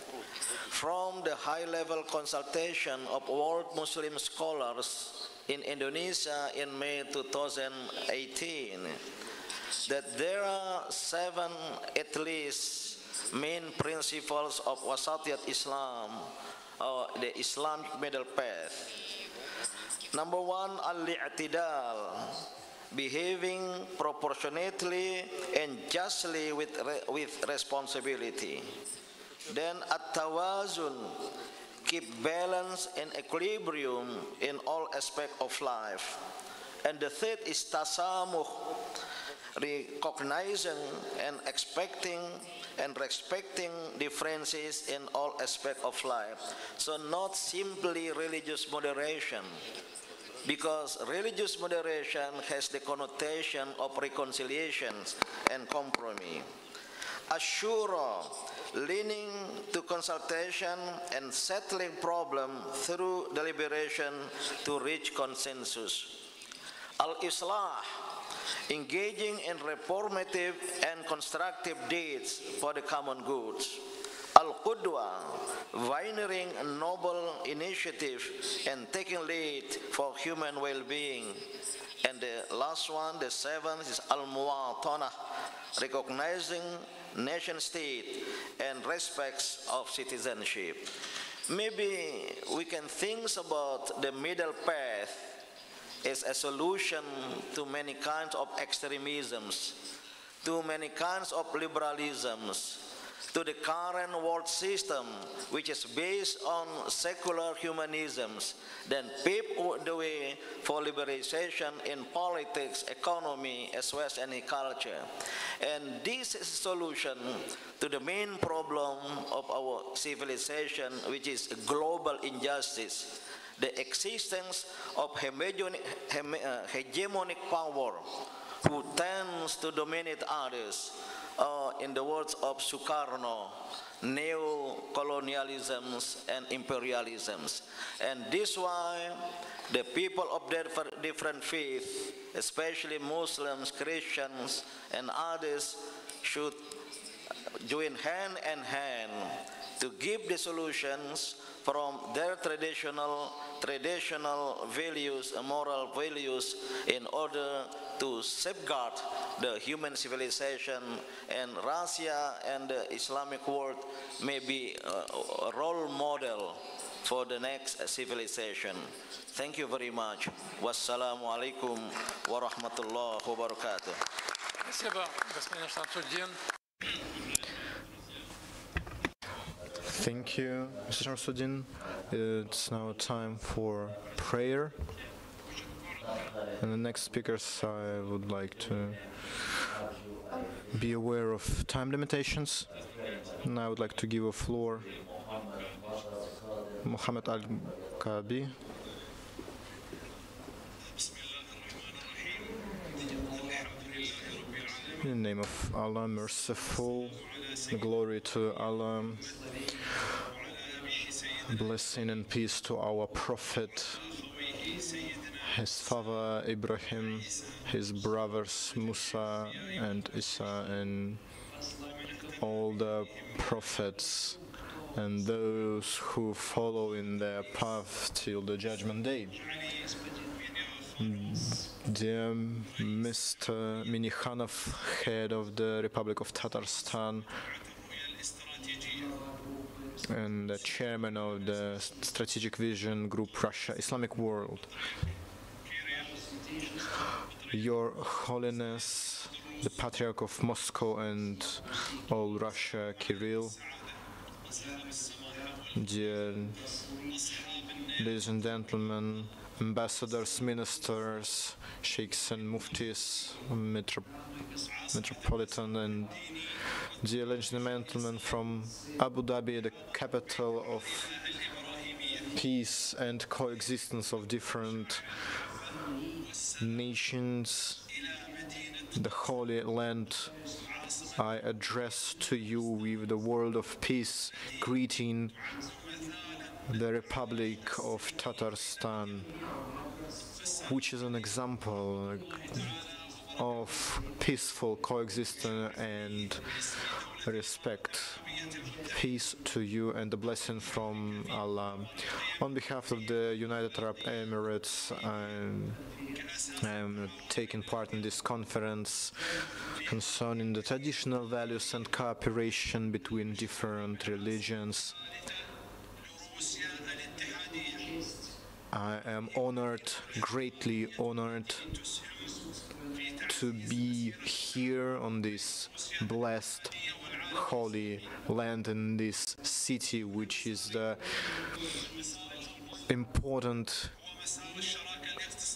From the high-level consultation of world Muslim scholars in Indonesia in May 2018, that there are 7 at least main principles of wasatiyat Islam, or the Islamic middle path. Number 1, al-i'tidal, behaving proportionately and justly with responsibility. Then at-tawazun, keep balance and equilibrium in all aspects of life. And the third is tasamuh, recognizing and expecting and respecting differences in all aspects of life. So not simply religious moderation, because religious moderation has the connotation of reconciliation and compromise. Ashura, leaning to consultation and settling problem through deliberation to reach consensus. Al-Islah, engaging in reformative and constructive deeds for the common goods. Al-Qudwa, pioneering a noble initiative and taking lead for human well-being. And the last one, the seventh, is Al-Muwatana, recognizing nation-state and respects of citizenship. Maybe we can think about the middle path as a solution to many kinds of extremisms, to many kinds of liberalisms, to the current world system, which is based on secular humanisms, then pave the way for liberalization in politics, economy, as well as any culture. And this is a solution to the main problem of our civilization, which is global injustice, the existence of hegemonic power who tends to dominate others, in the words of Sukarno, neo-colonialisms and imperialisms. And this why the people of different faiths, especially Muslims, Christians, and others, should join hand in hand to give the solutions from their traditional values and moral values in order to safeguard the human civilization, and Russia and the Islamic world may be a role model for the next civilization. Thank you very much. Wassalamu alaikum wa rahmatullahi wa barakatuh. Спасибо, господин Шамсуддин. Thank you, Mr. Shamsuddin. It's now time for prayer. And the next speakers, I would like to be aware of time limitations. And I would like to give a floor Muhammad Al-Kabi. In the name of Allah, merciful, glory to Allah, blessing and peace to our Prophet, his father Ibrahim, his brothers Musa and Isa, and all the prophets and those who follow in their path till the judgment day. Dear Mr. Minikhanov, head of the Republic of Tatarstan and the chairman of the Strategic Vision Group Russia, Islamic World, Your Holiness, the Patriarch of Moscow and all Russia, Kirill, dear ladies and gentlemen, ambassadors, ministers, sheikhs and muftis, metropolitan, and dear ladies and gentlemen from Abu Dhabi, the capital of peace and coexistence of different nations, the Holy Land, I address to you with the word of peace, greeting the Republic of Tatarstan, which is an example of peaceful coexistence and respect. Peace to you and the blessing from Allah. On behalf of the United Arab Emirates, I am taking part in this conference concerning the traditional values and cooperation between different religions. I am honored, greatly honored, to be here on this blessed holy land in this city, which is the important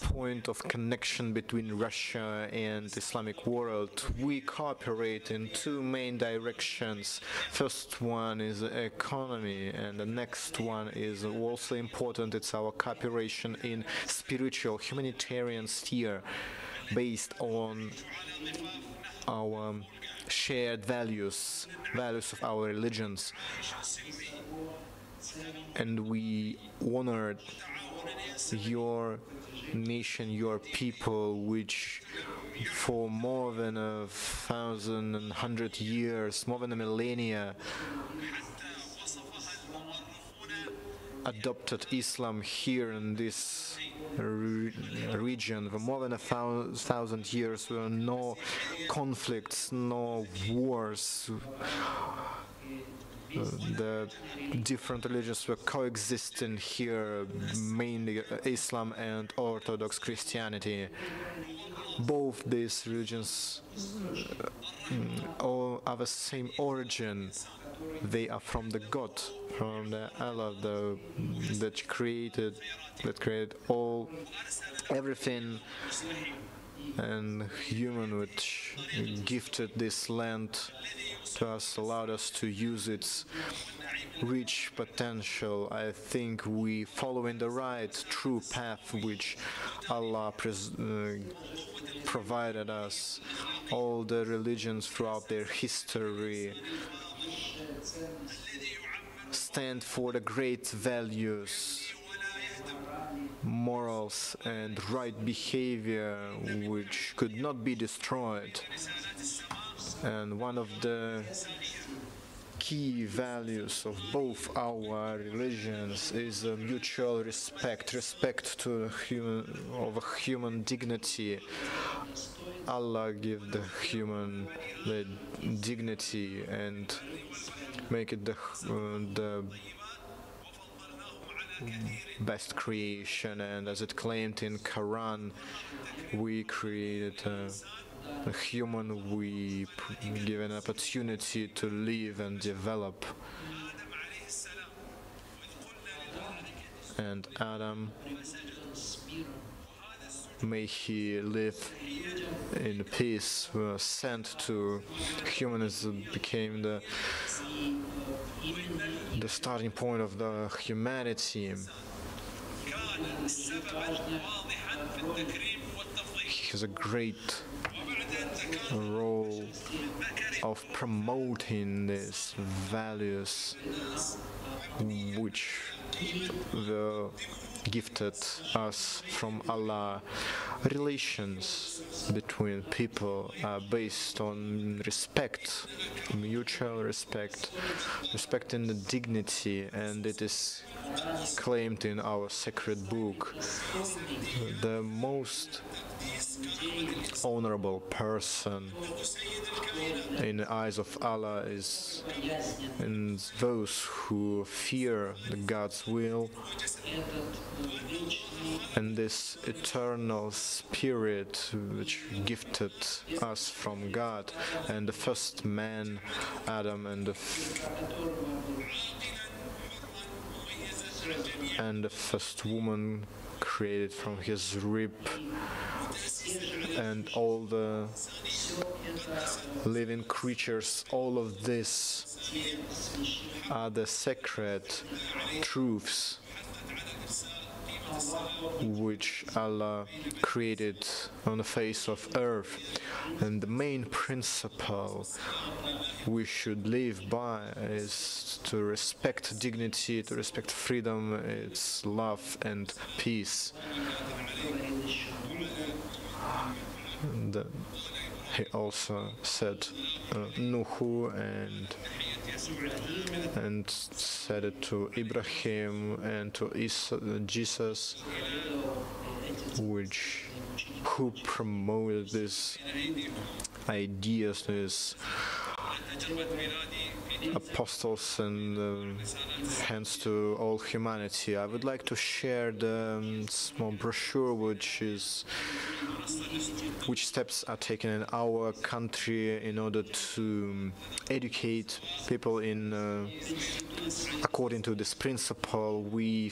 point of connection between Russia and Islamic world. We cooperate in two main directions. First one is economy, and the next one is also important. It's our cooperation in spiritual humanitarian sphere based on our shared values of our religions. And we honored your nation, your people, which for more than 1,100 years, more than a millennia, adopted Islam here in this region. For more than 1,000 years, there were no conflicts, no wars. The different religions were coexisting here, mainly Islam and Orthodox Christianity. Both these religions all have the same origin. They are from the God, from the Allah, that created everything, and human which gifted this land to us, allowed us to use its rich potential. I think we follow in the right, true path which Allah provided us. All the religions throughout their history stand for the great values, morals and right behavior which could not be destroyed. And one of the key values of both our religions is mutual respect to human dignity. Allah give the human the dignity and make it the best creation, and as it claimed in Quran, we created a human, we give an opportunity to live and develop. And Adam, may he live in peace, was sent to humanism, became the starting point of the humanity. He has a great role of promoting these values which were gifted us from Allah. Relations between people are based on respect, mutual respect, respecting the dignity, and it is claimed in our sacred book. The most honorable person in the eyes of Allah is in those who fear God's will, and this eternal spirit which gifted us from God, and the first man, Adam, and the first woman created from his rib, and all the living creatures, all of this are the sacred truths which Allah created on the face of earth. And the main principle we should live by is to respect dignity, to respect freedom, its love and peace. And he also said Nuhu and said it to Ibrahim and to Jesus, who promoted these ideas, this apostles and hands to all humanity. I would like to share the small brochure which steps are taken in our country in order to educate people in according to this principle. We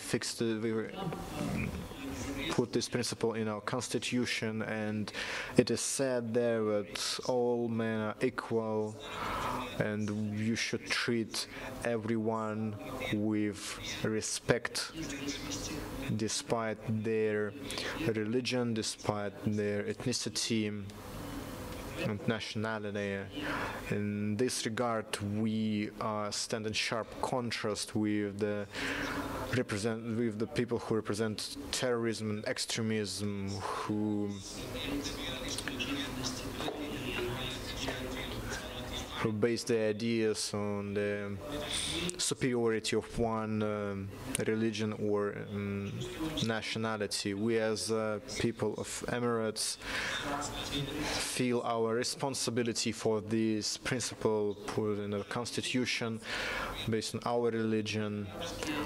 put this principle in our constitution, and it is said there that all men are equal and you should treat everyone with respect despite their religion, despite their ethnicity and nationality. In this regard, we stand in sharp contrast with the people who represent terrorism and extremism, who base their ideas on the superiority of one religion or nationality. We as people of Emirates feel our responsibility for this principle put in the constitution based on our religion.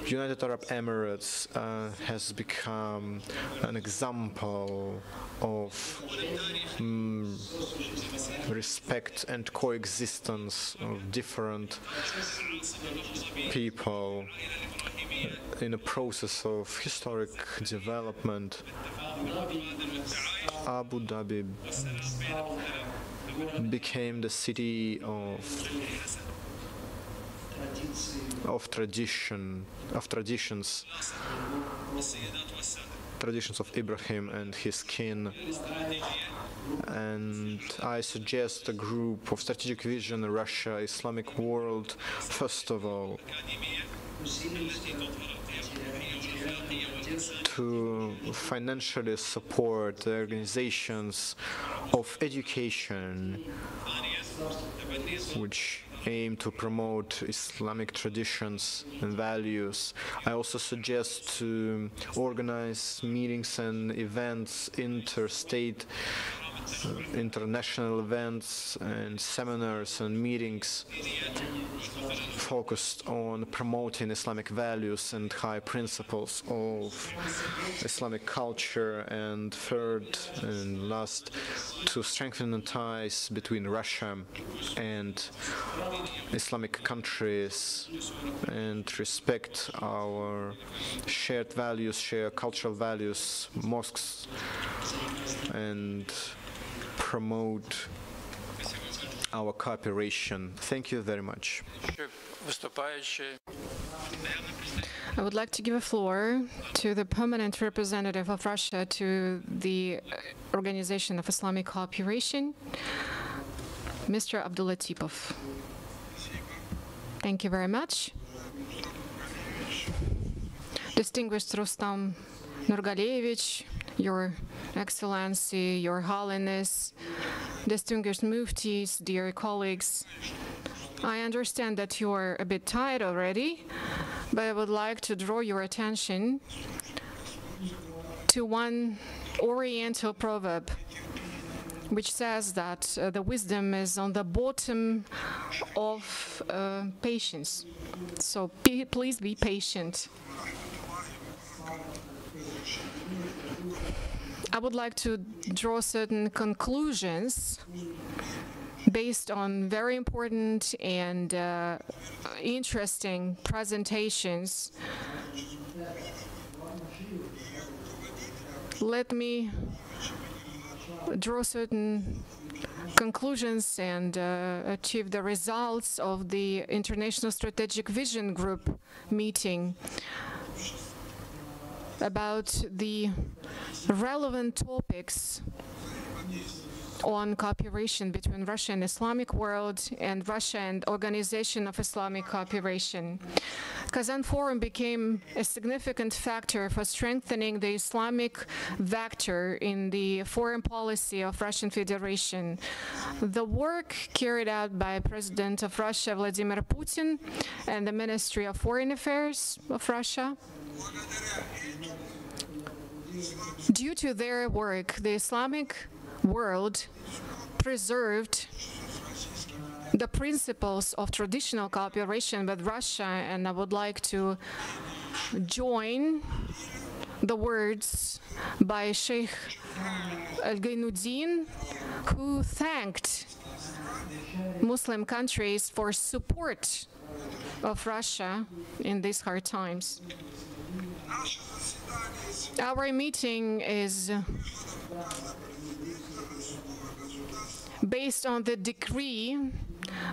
United Arab Emirates has become an example of respect and coexistence of different people in a process of historic development. Abu Dhabi became the city of traditions of Ibrahim and his kin, and I suggest a group of strategic vision, Russia, Islamic World, first of all, to financially support the organizations of education which aim to promote Islamic traditions and values. I also suggest to organize meetings and events, interstate, international events and seminars and meetings focused on promoting Islamic values and high principles of Islamic culture, and third and last, to strengthen the ties between Russia and Islamic countries and respect our shared values, shared cultural values, mosques, and promote our cooperation. Thank you very much. I would like to give a floor to the permanent representative of Russia to the Organization of Islamic Cooperation, Mr. Abdullatipov. Thank you very much. Distinguished Rustam Nurgalevich, Your Excellency, Your Holiness, distinguished muftis, dear colleagues, I understand that you are a bit tired already, but I would like to draw your attention to one Oriental proverb which says that the wisdom is on the bottom of patience. So please be patient. I would like to draw certain conclusions based on very important and interesting presentations. Let me draw certain conclusions and achieve the results of the International Strategic Vision Group meeting about the relevant topics on cooperation between Russia and Islamic World and Russia and Organization of Islamic Cooperation. KazanForum became a significant factor for strengthening the Islamic vector in the foreign policy of Russian Federation. The work carried out by President of Russia Vladimir Putin and the Ministry of Foreign Affairs of Russia. Due to their work, the Islamic world preserved the principles of traditional cooperation with Russia, and I would like to join the words by Sheikh Al-Gainuddin, who thanked Muslim countries for support of Russia in these hard times. Our meeting is based on the decree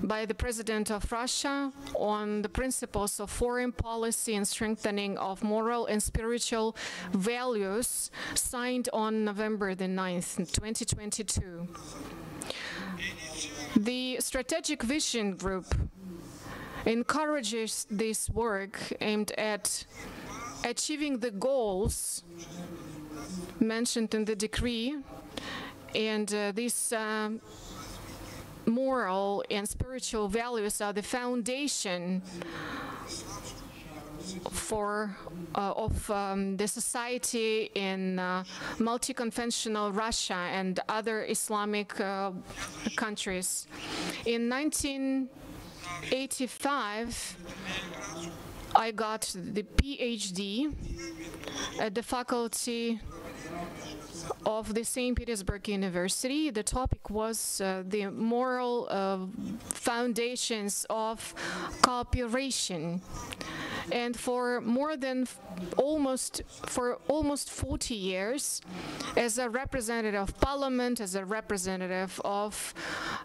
by the President of Russia on the principles of foreign policy and strengthening of moral and spiritual values, signed on November the 9th, 2022. The Strategic Vision Group encourages this work aimed at achieving the goals mentioned in the decree, and these moral and spiritual values are the foundation for the society in multi-confessional Russia and other Islamic countries. In 1985, I got the PhD at the faculty of the St. Petersburg University. The topic was the moral foundations of cooperation. And for almost 40 years, as a representative of parliament, as a representative of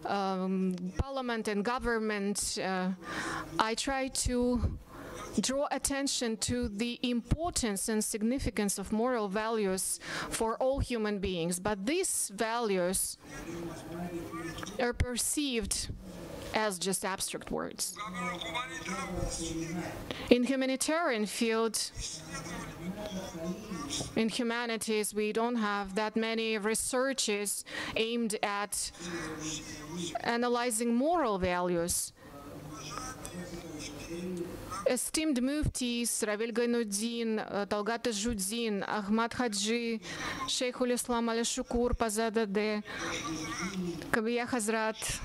parliament and government, I tried to draw attention to the importance and significance of moral values for all human beings. But these values are perceived as just abstract words. In humanitarian field, in humanities, we don't have that many researches aimed at analyzing moral values. Esteemed muftis Ravil Gainuddin, Talgat Tajuddin, Ahmad Haji, Sheikhul Islam al-Shukur Pazadeh, Kabiya Hazrat,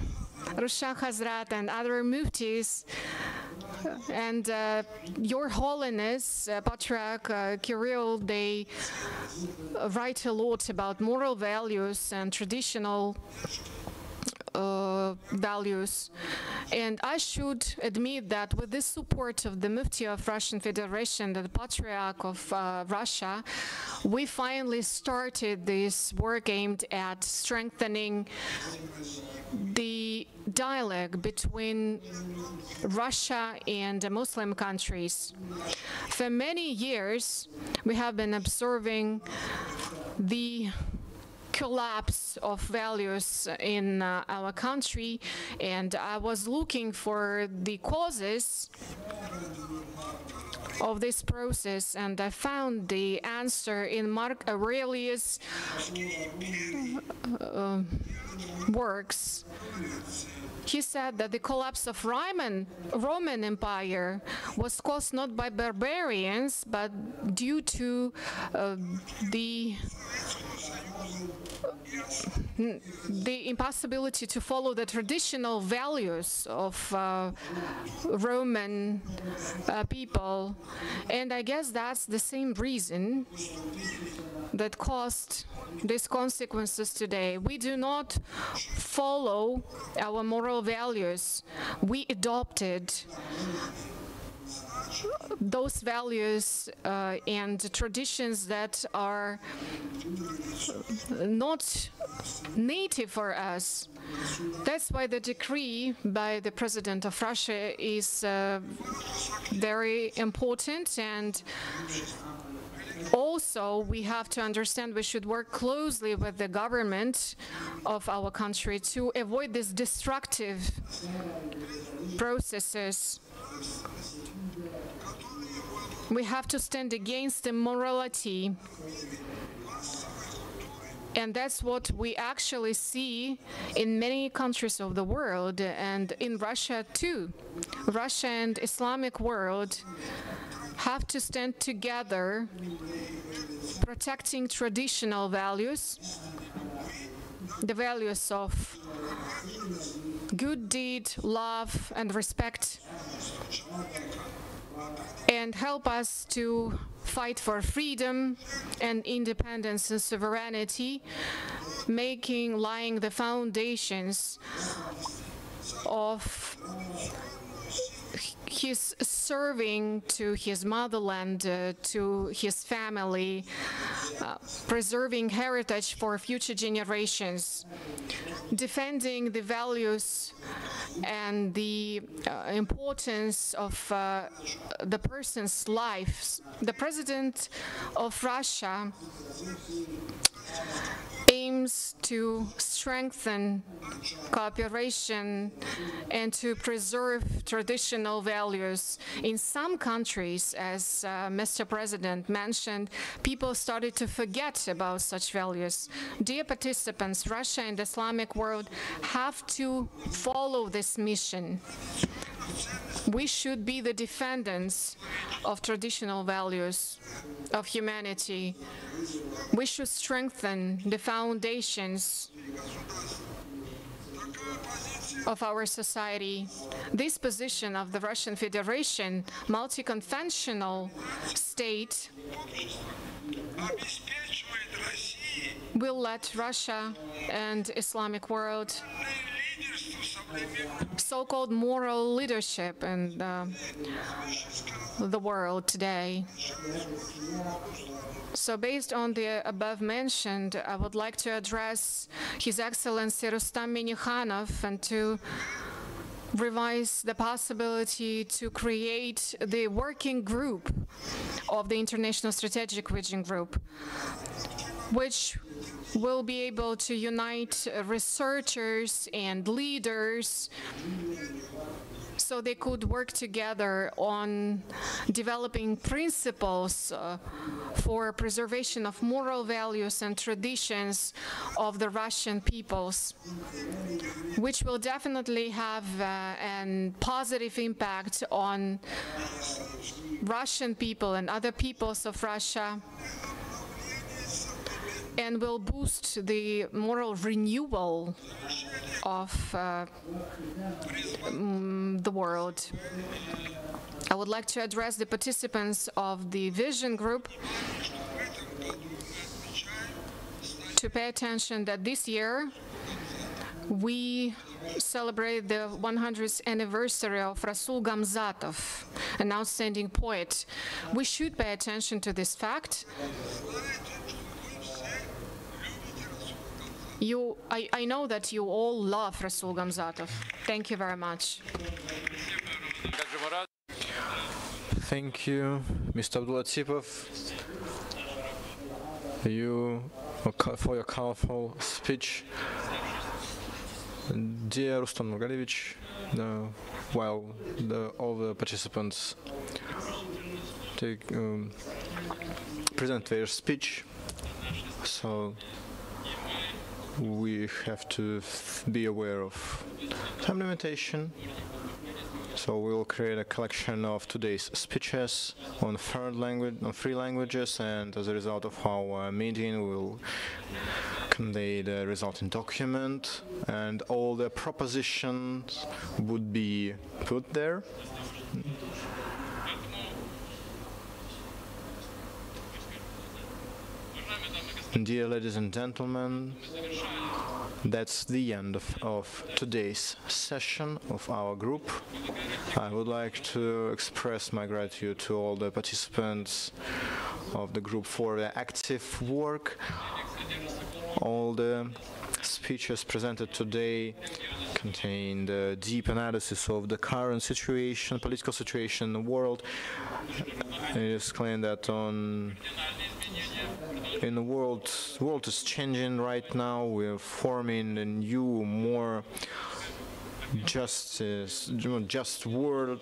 Rushan Hazrat, and other muftis, and Your Holiness, Patriarch Kirill, they write a lot about moral values and traditional values. And I should admit that with the support of the Mufti of Russian Federation, the Patriarch of Russia, we finally started this work aimed at strengthening the dialogue between Russia and Muslim countries. For many years, we have been observing the collapse of values in our country, and I was looking for the causes of this process, and I found the answer in Mark Aurelius' works. He said that the collapse of Roman Empire was caused not by barbarians, but due to the impossibility to follow the traditional values of Roman people. And I guess that's the same reason that caused these consequences today. We do not follow our moral values. We adopted those values and traditions that are not native for us. That's why the decree by the President of Russia is very important, and also we have to understand we should work closely with the government of our country to avoid these destructive processes. We have to stand against immorality. And that's what we actually see in many countries of the world, and in Russia too. Russia and Islamic world have to stand together, protecting traditional values the values of good deed, love, and respect, and help us to fight for freedom and independence and sovereignty, laying the foundations of his serving to his motherland, to his family, preserving heritage for future generations, defending the values and the importance of the person's life. The President of Russia aims to strengthen cooperation and to preserve traditional values. In some countries, as Mr. President mentioned, people started to forget about such values. Dear participants, Russia and the Islamic world have to follow this mission. We should be the defendants of traditional values of humanity. We should strengthen the foundations of our society. This position of the Russian Federation, multi-confessional state, will let Russia and Islamic world so-called moral leadership in the world today. So based on the above mentioned, I would like to address His Excellency Rustam Minnikhanov and to revise the possibility to create the working group of the International Strategic Region Group, which will be able to unite researchers and leaders so they could work together on developing principles for preservation of moral values and traditions of the Russian peoples, which will definitely have a positive impact on Russian people and other peoples of Russia, and will boost the moral renewal of the world. I would like to address the participants of the Vision Group to pay attention that this year we celebrate the 100th anniversary of Rasul Gamzatov, an outstanding poet. We should pay attention to this fact. I know that you all love Rasul Gamzatov. Thank you very much. Thank you, Mr. Abdulatifov, for your colorful speech. Dear Rustam Nurgalevich, while all the participants present their speech, so we have to be aware of time limitation. So we'll create a collection of today's speeches on three languages, and as a result of our meeting, we'll convey the resulting document, and all the propositions would be put there. Dear ladies and gentlemen, that's the end of today's session of our group. I would like to express my gratitude to all the participants of the group for their active work. All the speeches presented today contained a deep analysis of the current situation, political situation in the world. It is claimed that in the world is changing right now. We're forming a new, more just world,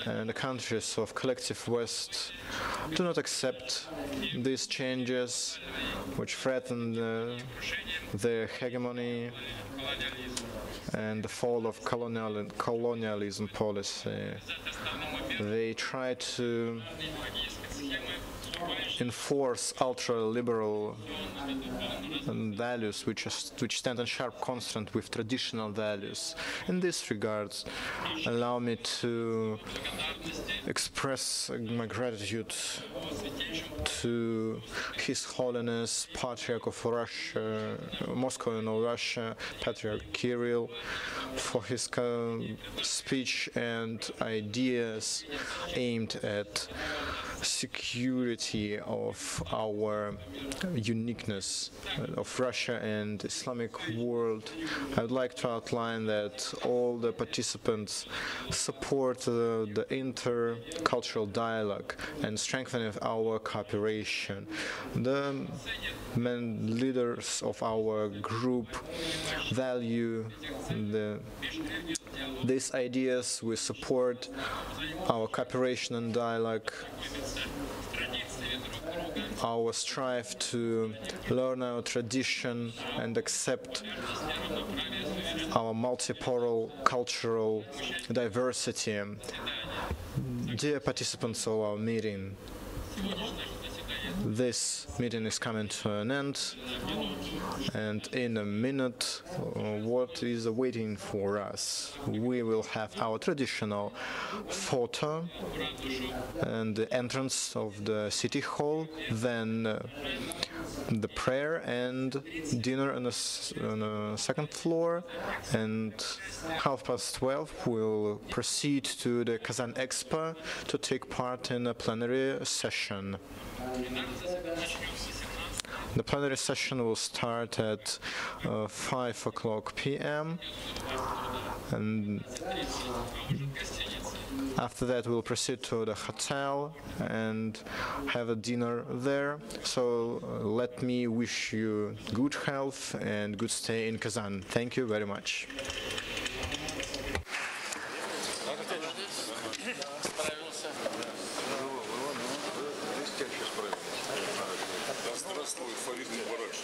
and the countries of collective West do not accept these changes, which threaten their hegemony and the fall of colonialism policy. They try to enforce ultra-liberal values which stand in sharp contrast with traditional values. In this regard, allow me to express my gratitude to His Holiness Patriarch of Russia, Moscow and Russia, Patriarch Kirill, for his speech and ideas aimed at security of our uniqueness of Russia and Islamic world. I would like to outline that all the participants support the intercultural dialogue and strengthening of our cooperation. The main leaders of our group value these ideas. We support our cooperation and dialogue, our strive to learn our tradition and accept our multipolar cultural diversity. Dear participants of our meeting, this meeting is coming to an end, and in a minute, what is awaiting for us? We will have our traditional photo and the entrance of the City Hall, then the prayer and dinner on the second floor, and 12:30 we'll proceed to the Kazan Expo to take part in a plenary session. The plenary session will start at 5 p.m. and after that we'll proceed to the hotel and have a dinner there. So let me wish you good health and good stay in Kazan. Thank you very much. Здравствуй, Фарид Мубарак.